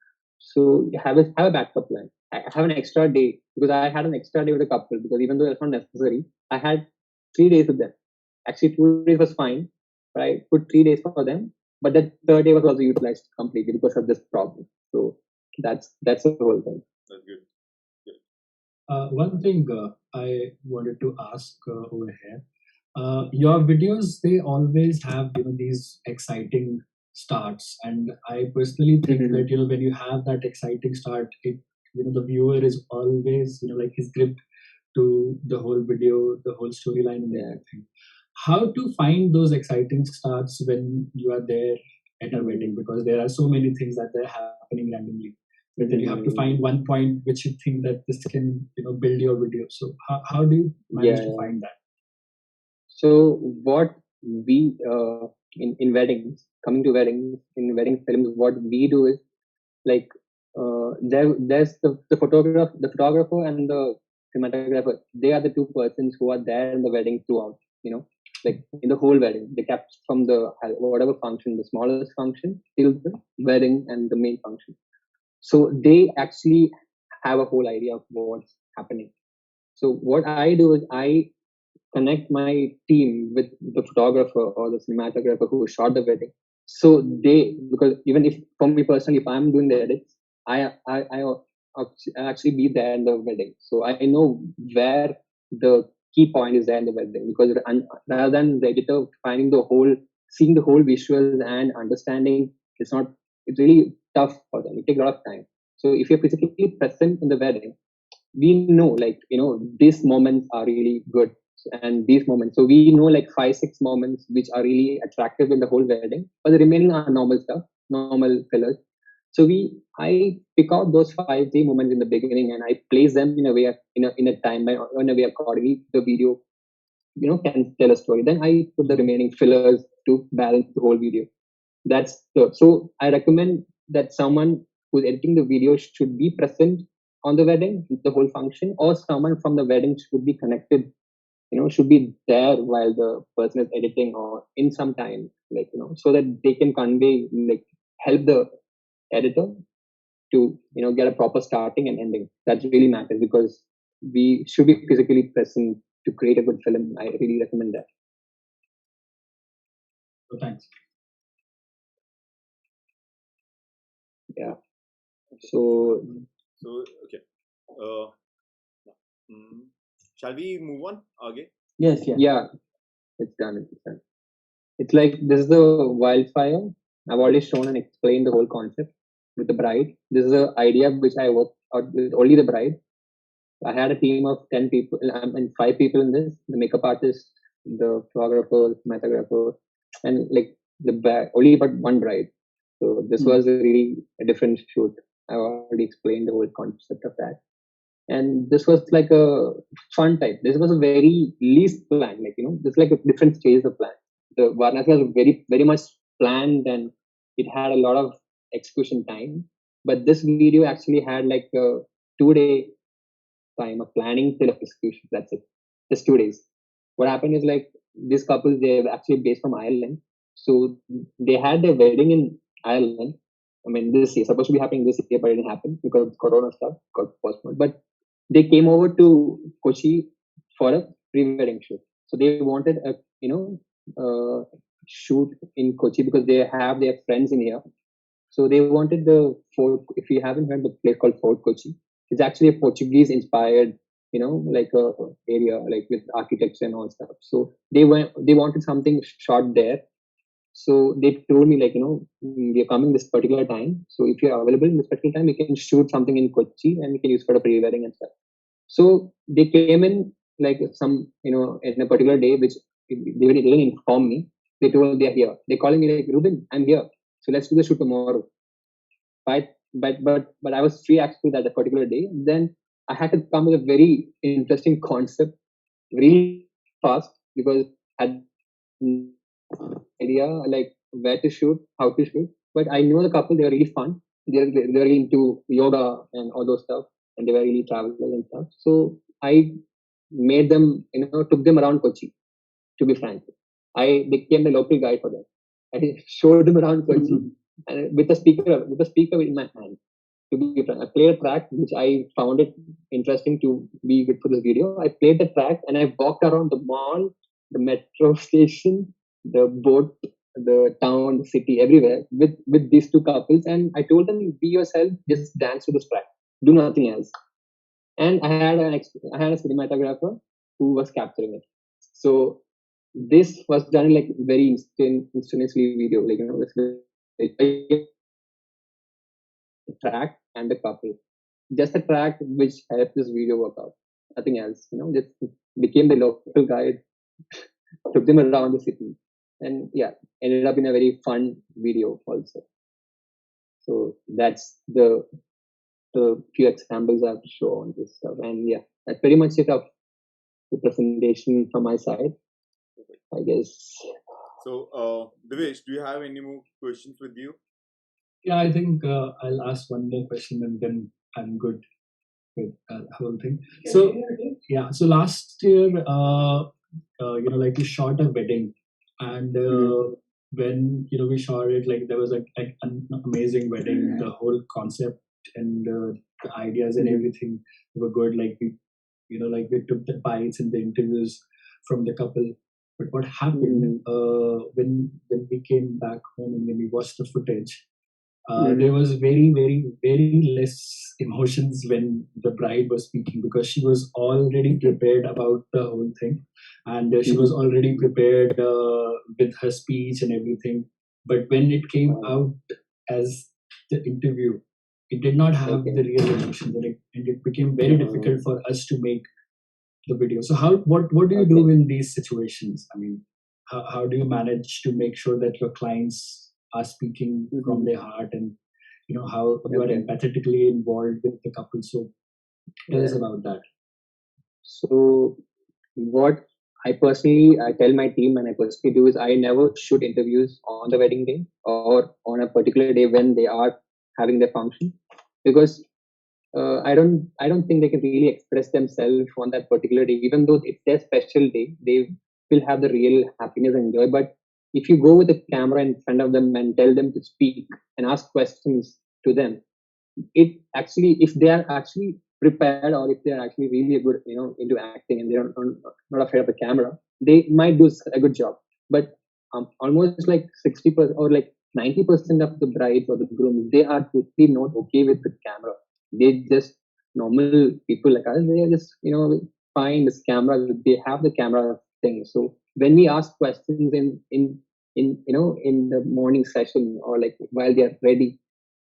have a backup plan. I have an extra day because I had an extra day with a couple because even though it's not necessary, I had 3 days with them. Actually, 2 days was fine, but I put 3 days for them. But the third day was also utilized completely because of this problem. So that's the whole thing. That's good. One thing I wanted to ask over here, your videos, they always have these exciting starts, and I personally think Mhm. that when you have that exciting start, it the viewer is always like he's gripped to the whole video, the whole storyline, and Yeah. everything. How to find those exciting starts when you are there at a wedding, because there are so many things that are happening randomly. But then you have to find one point which you think that this can build your video. So how do you manage to Yeah. find that? So what we in weddings, coming to weddings, in wedding films, what we do is like there's the photographer and the cinematographer. They are the two persons who are there in the wedding throughout. Like in the whole wedding, they kept from the whatever function, the smallest function till the wedding and the main function. So they actually have a whole idea of what's happening. So what I do is I connect my team with the photographer or the cinematographer who shot the wedding. So because even if for me personally, if I'm doing the edits, I actually be there in the wedding. So I know where the key point is there in the wedding because rather than the editor finding seeing the whole visuals and understanding, it's really tough for them. It takes a lot of time. So if you're physically present in the wedding, we know these moments are really good and these moments, so we know like 5-6 moments which are really attractive in the whole wedding, but the remaining are normal stuff, normal fillers. So I pick out those 5 moments in the beginning and I place them in a way, in a timeline or in a way accordingly the video can tell a story. Then I put the remaining fillers to balance the whole video. So I recommend that someone who's editing the video should be present on the wedding, the whole function, or someone from the wedding should be connected, should be there while the person is editing or in some time, so that they can convey, help the editor to, get a proper starting and ending. That really matters because we should be physically present to create a good film. I really recommend that. So thanks. Yeah. So Okay. Uh, shall we move on? Okay. Yes, yeah, it's done. It's like this is the wildfire. I've already shown and explained the whole concept with the bride. This is the idea which I worked out with only the bride. I had a team of 10 people, and 5 people in this: the makeup artist, the photographer, cinematographer, and like only but one bride. So this was really a different shoot. I already explained the whole concept of that. And this was like a fun type. This was a very least planned, this is like a different stage of plan. The Varanasi was very, very much planned and it had a lot of execution time. But this video actually had like a 2-day time of planning till execution. That's it. Just 2 days. What happened is like this couple, they're actually based from Ireland. So they had their wedding in Ireland. I mean, this year, supposed to be happening this year, but it didn't happen because of Corona stuff got postponed. But they came over to Kochi for a pre-wedding shoot. So they wanted a shoot in Kochi because they have their friends in here. So they wanted the fort. If you haven't heard the place called Fort Kochi, it's actually a Portuguese inspired, like a area like with architecture and all stuff. So they wanted something shot there. So they told me like, we are coming this particular time. So if you're available in this particular time, we can shoot something in Kochi and we can use for a pre-wedding and stuff. So they came in like some, in a particular day, which they didn't inform me. They told they're here. They're calling me like, Ruben, I'm here. So let's do the shoot tomorrow. But I was free actually that particular day. Then I had to come with a very interesting concept really fast because I had no idea like where to shoot, how to shoot. But I know the couple; they were really fun. They were really into yoga and all those stuff, and they were really travelers and stuff. So I made them, took them around Kochi. To be frank, I became the local guide for them. I showed them around Kochi and with a speaker in my hand. To be frank, I played a track which I found it interesting to be good for this video. I played the track and I walked around the mall, the metro station, the boat, the town, the city, everywhere with these two couples. And I told them, be yourself, just dance to this track, do nothing else. And I had a cinematographer who was capturing it. So this was done like very instantaneously video, like with the track and the couple. Just a track which helped this video work out. Nothing else. Just became the local guide, took them around the city, and yeah, ended up in a very fun video also. So that's the few examples I have to show on this stuff. And yeah, that's pretty much it of the presentation from my side, I guess. So, Devesh, do you have any more questions with you? Yeah, I think I'll ask one more question and then I'm good with the whole thing. So yeah, so last year, like we shot a wedding, and when we shot it, like there was like an amazing wedding. The whole concept and the ideas and everything were good. Like we took the bites and the interviews from the couple. But what happened when we came back home and when we watched the footage, there was very, very, very less emotions when the bride was speaking because she was already prepared about the whole thing, and she was already prepared with her speech and everything. But when it came out as the interview, it did not have the real emotions, and it became very difficult for us to make the video. So what do you do in these situations? I mean, how do you manage to make sure that your clients are speaking from their heart, and how you are empathetically involved with the couple? So tell us about that. So what I tell my team and I personally do is I never shoot interviews on the wedding day or on a particular day when they are having their function, because I don't think they can really express themselves on that particular day, even though it's their special day. They will have the real happiness and joy. But if you go with a camera in front of them and tell them to speak and ask questions to them, it actually, if they are actually prepared or if they are actually really good, into acting and they're not afraid of the camera, they might do a good job. But almost like 60% or like 90% of the brides or the grooms, they are totally not okay with the camera. They just normal people like us. They just find this camera. They have the camera thing. So when we ask questions in the morning session or like while they are ready,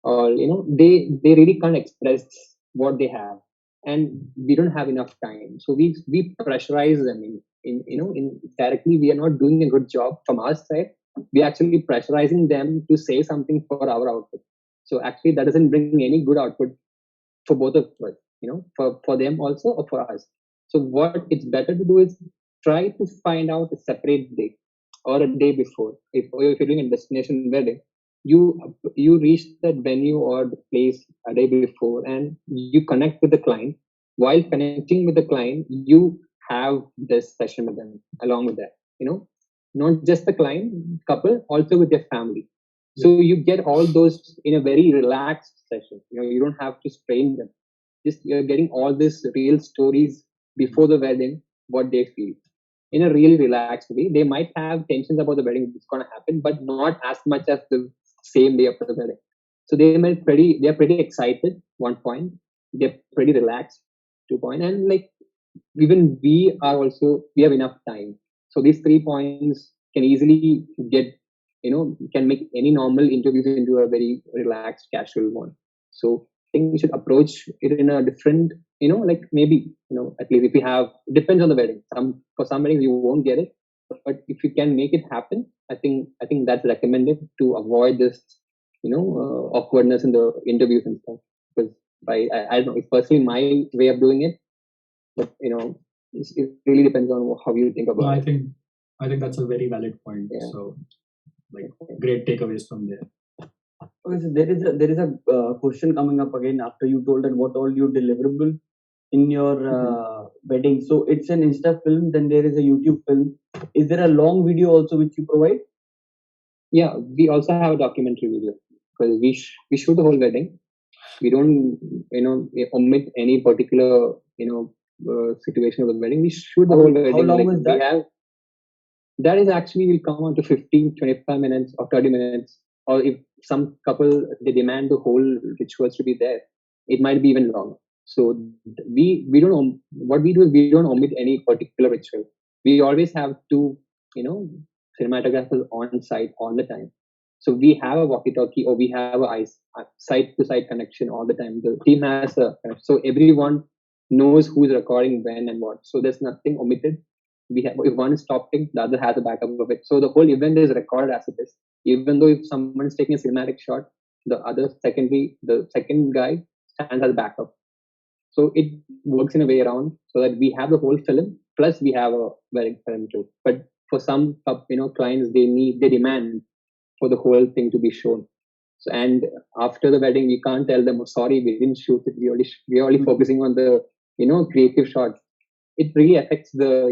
or they really can't express what they have, and we don't have enough time. So we pressurize them in directly. We are not doing a good job from our side. We actually pressurizing them to say something for our output. So actually that doesn't bring any good output for both of us, for them also or for us. So what it's better to do is try to find out a separate day or a day before. If you're doing a destination wedding, you reach that venue or the place a day before and you connect with the client. While connecting with the client, you have this session with them along with that, not just the client couple, also with their family. So you get all those in a very relaxed session. You don't have to strain them. Just you're getting all these real stories before the wedding, what they feel in a really relaxed way. They might have tensions about the wedding that's gonna happen, but not as much as the same day after the wedding. So they're pretty excited. 1 point, they're pretty relaxed. 2 point, and like even we have enough time. So these 3 points can easily can make any normal interviews into a very relaxed, casual one. So I think we should approach it in a different, like maybe, at least if you have, depends on the wedding. For some weddings you won't get it, but if you can make it happen, I think that's recommended to avoid this awkwardness in the interviews and stuff. Because I don't know, it's personally my way of doing it, but it really depends on how you think No, about I it. think that's a very valid point. Yeah. So, like, great takeaways from there. Okay, so there is a question coming up again after you told that what all you deliverable in your wedding. So it's an Insta film, then there is a YouTube film. Is there a long video also which you provide? Yeah, we also have a documentary video because we shoot the whole wedding. We don't omit any particular situation of the wedding. We shoot the whole wedding. How long like is that? We have that is actually will come on to 15, 25 minutes or 30 minutes. Or if some couple they demand the whole rituals to be there, it might be even longer. So we don't what we do is we don't omit any particular ritual. We always have two cinematographers on site all the time. So we have a walkie-talkie or we have a site-to-site connection all the time. The team has so everyone knows who's recording when and what. So there's nothing omitted. We have, if one is stopping, the other has a backup of it. So the whole event is recorded as it is. Even though if someone is taking a cinematic shot, the second guy stands as backup. So it works in a way around so that we have the whole film plus we have a wedding film too. But for some clients, they demand for the whole thing to be shown. So, and after the wedding, we can't tell them, oh, sorry, we didn't shoot it. We're only focusing on the creative shots. It really affects the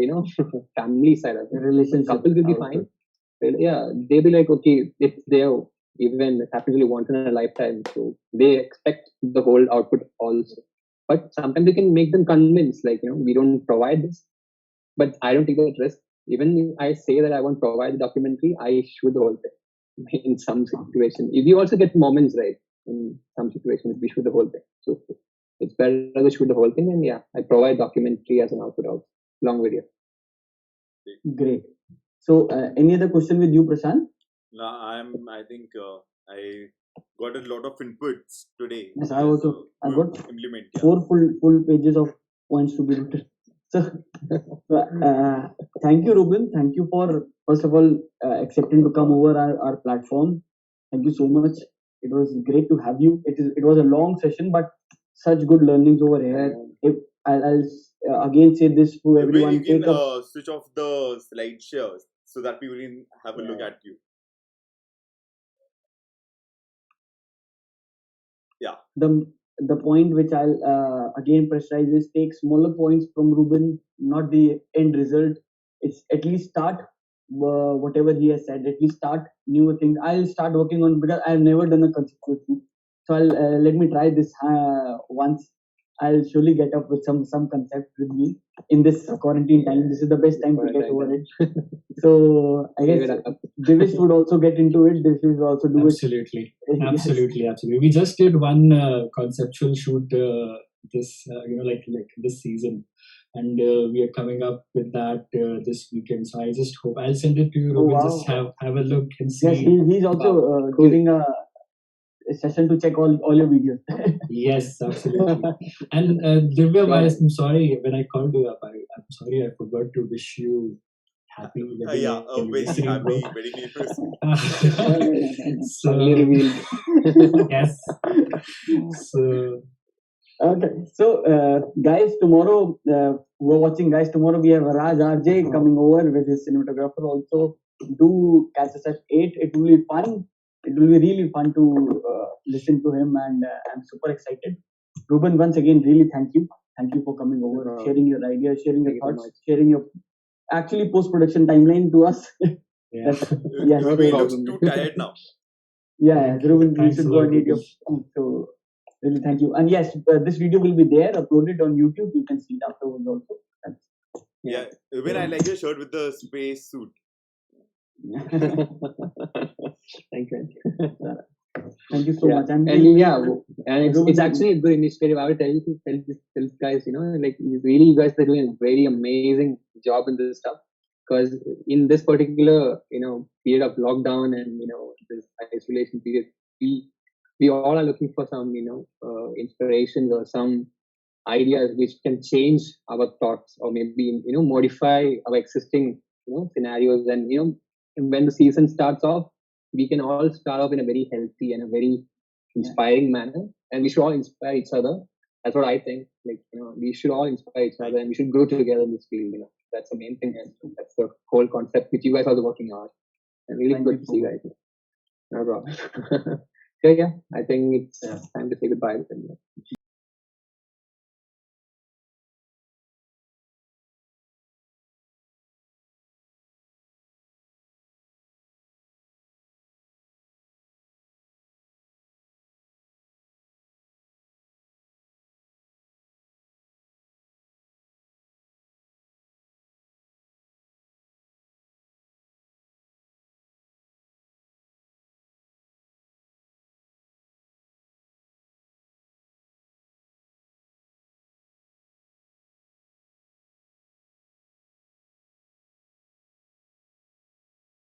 family side of it. Relationship. Couples will be fine. Yeah, they'll be like, okay, it's their event. It happens only once in a lifetime, so they expect the whole output also. But sometimes we can make them convinced, like we don't provide this, but I don't take that risk. Even if I say that I won't provide the documentary, I shoot the whole thing. In some situations, we also get moments right. In some situations, we shoot the whole thing. So it's better to shoot the whole thing, and yeah, I provide documentary as an output of long video. Great. So any other question with you, Prashant? No, I think I got a lot of inputs today. Yes, I also. I got implement. 4 full pages of points to be written. So, thank you, Ruben. Thank you for first of all accepting to come over our platform. Thank you so much. It was great to have you. It was a long session, but such good learnings over here. If I'll again say this to everyone, you can take up switch off the slide shares so that people can have a look at you. Yeah. The point which I'll again pressurize is take smaller points from Ruben, not the end result. It's at least start whatever he has said. At least start new things. I'll start working on because I've never done a conceptual shoot. So I'll let me try this once. I'll surely get up with some concept with me in this quarantine time. This is the best time to get over it. So I guess Divish would also get into it. Divish would also do Absolutely. it. Absolutely. We just did one conceptual shoot this like this season, and we are coming up with that this weekend. So I just hope I'll send it to you, Ruben. wow. Just have a look and see. Yes, he's also giving a session to check all your videos. Yes, absolutely. And Divya, I'm sorry when I called you up. I'm sorry I forgot to wish you happy wedding anniversary, happy bro. wedding anniversary. So yes. So okay, so guys, tomorrow we're watching. Guys, tomorrow we have Raj RJ coming over with his cinematographer. Also, do catch us at 8. It will be fun. It will be really fun to listen to him, and I'm super excited. Ruben, once again, really thank you. Thank you for coming over, sharing your ideas, sharing your thoughts, sharing your actually post-production timeline to us. yeah, Ruben looks too tired now. Yeah, Ruben, you Thanks should a go lot, and eat your food. So, really, thank you. And yes, this video will be there, uploaded on YouTube. You can see it afterwards also. Thanks. Yeah, Ruben, I like your shirt with the space suit. Thank you. Thank you so much. And it's actually a good initiative. I would tell you guys, like really, you guys are doing a very amazing job in this stuff. Because in this particular, period of lockdown and this isolation period, we all are looking for some, inspirations or some ideas which can change our thoughts or maybe modify our existing scenarios. And when the season starts off, we can all start off in a very healthy and a very inspiring manner, and we should all inspire each other. That's what I think. Like, we should all inspire each other, and we should grow together in this field. That's the main thing, and that's the whole concept which you guys are working on. And really good to see you guys. No problem. So yeah, I think it's time to say goodbye.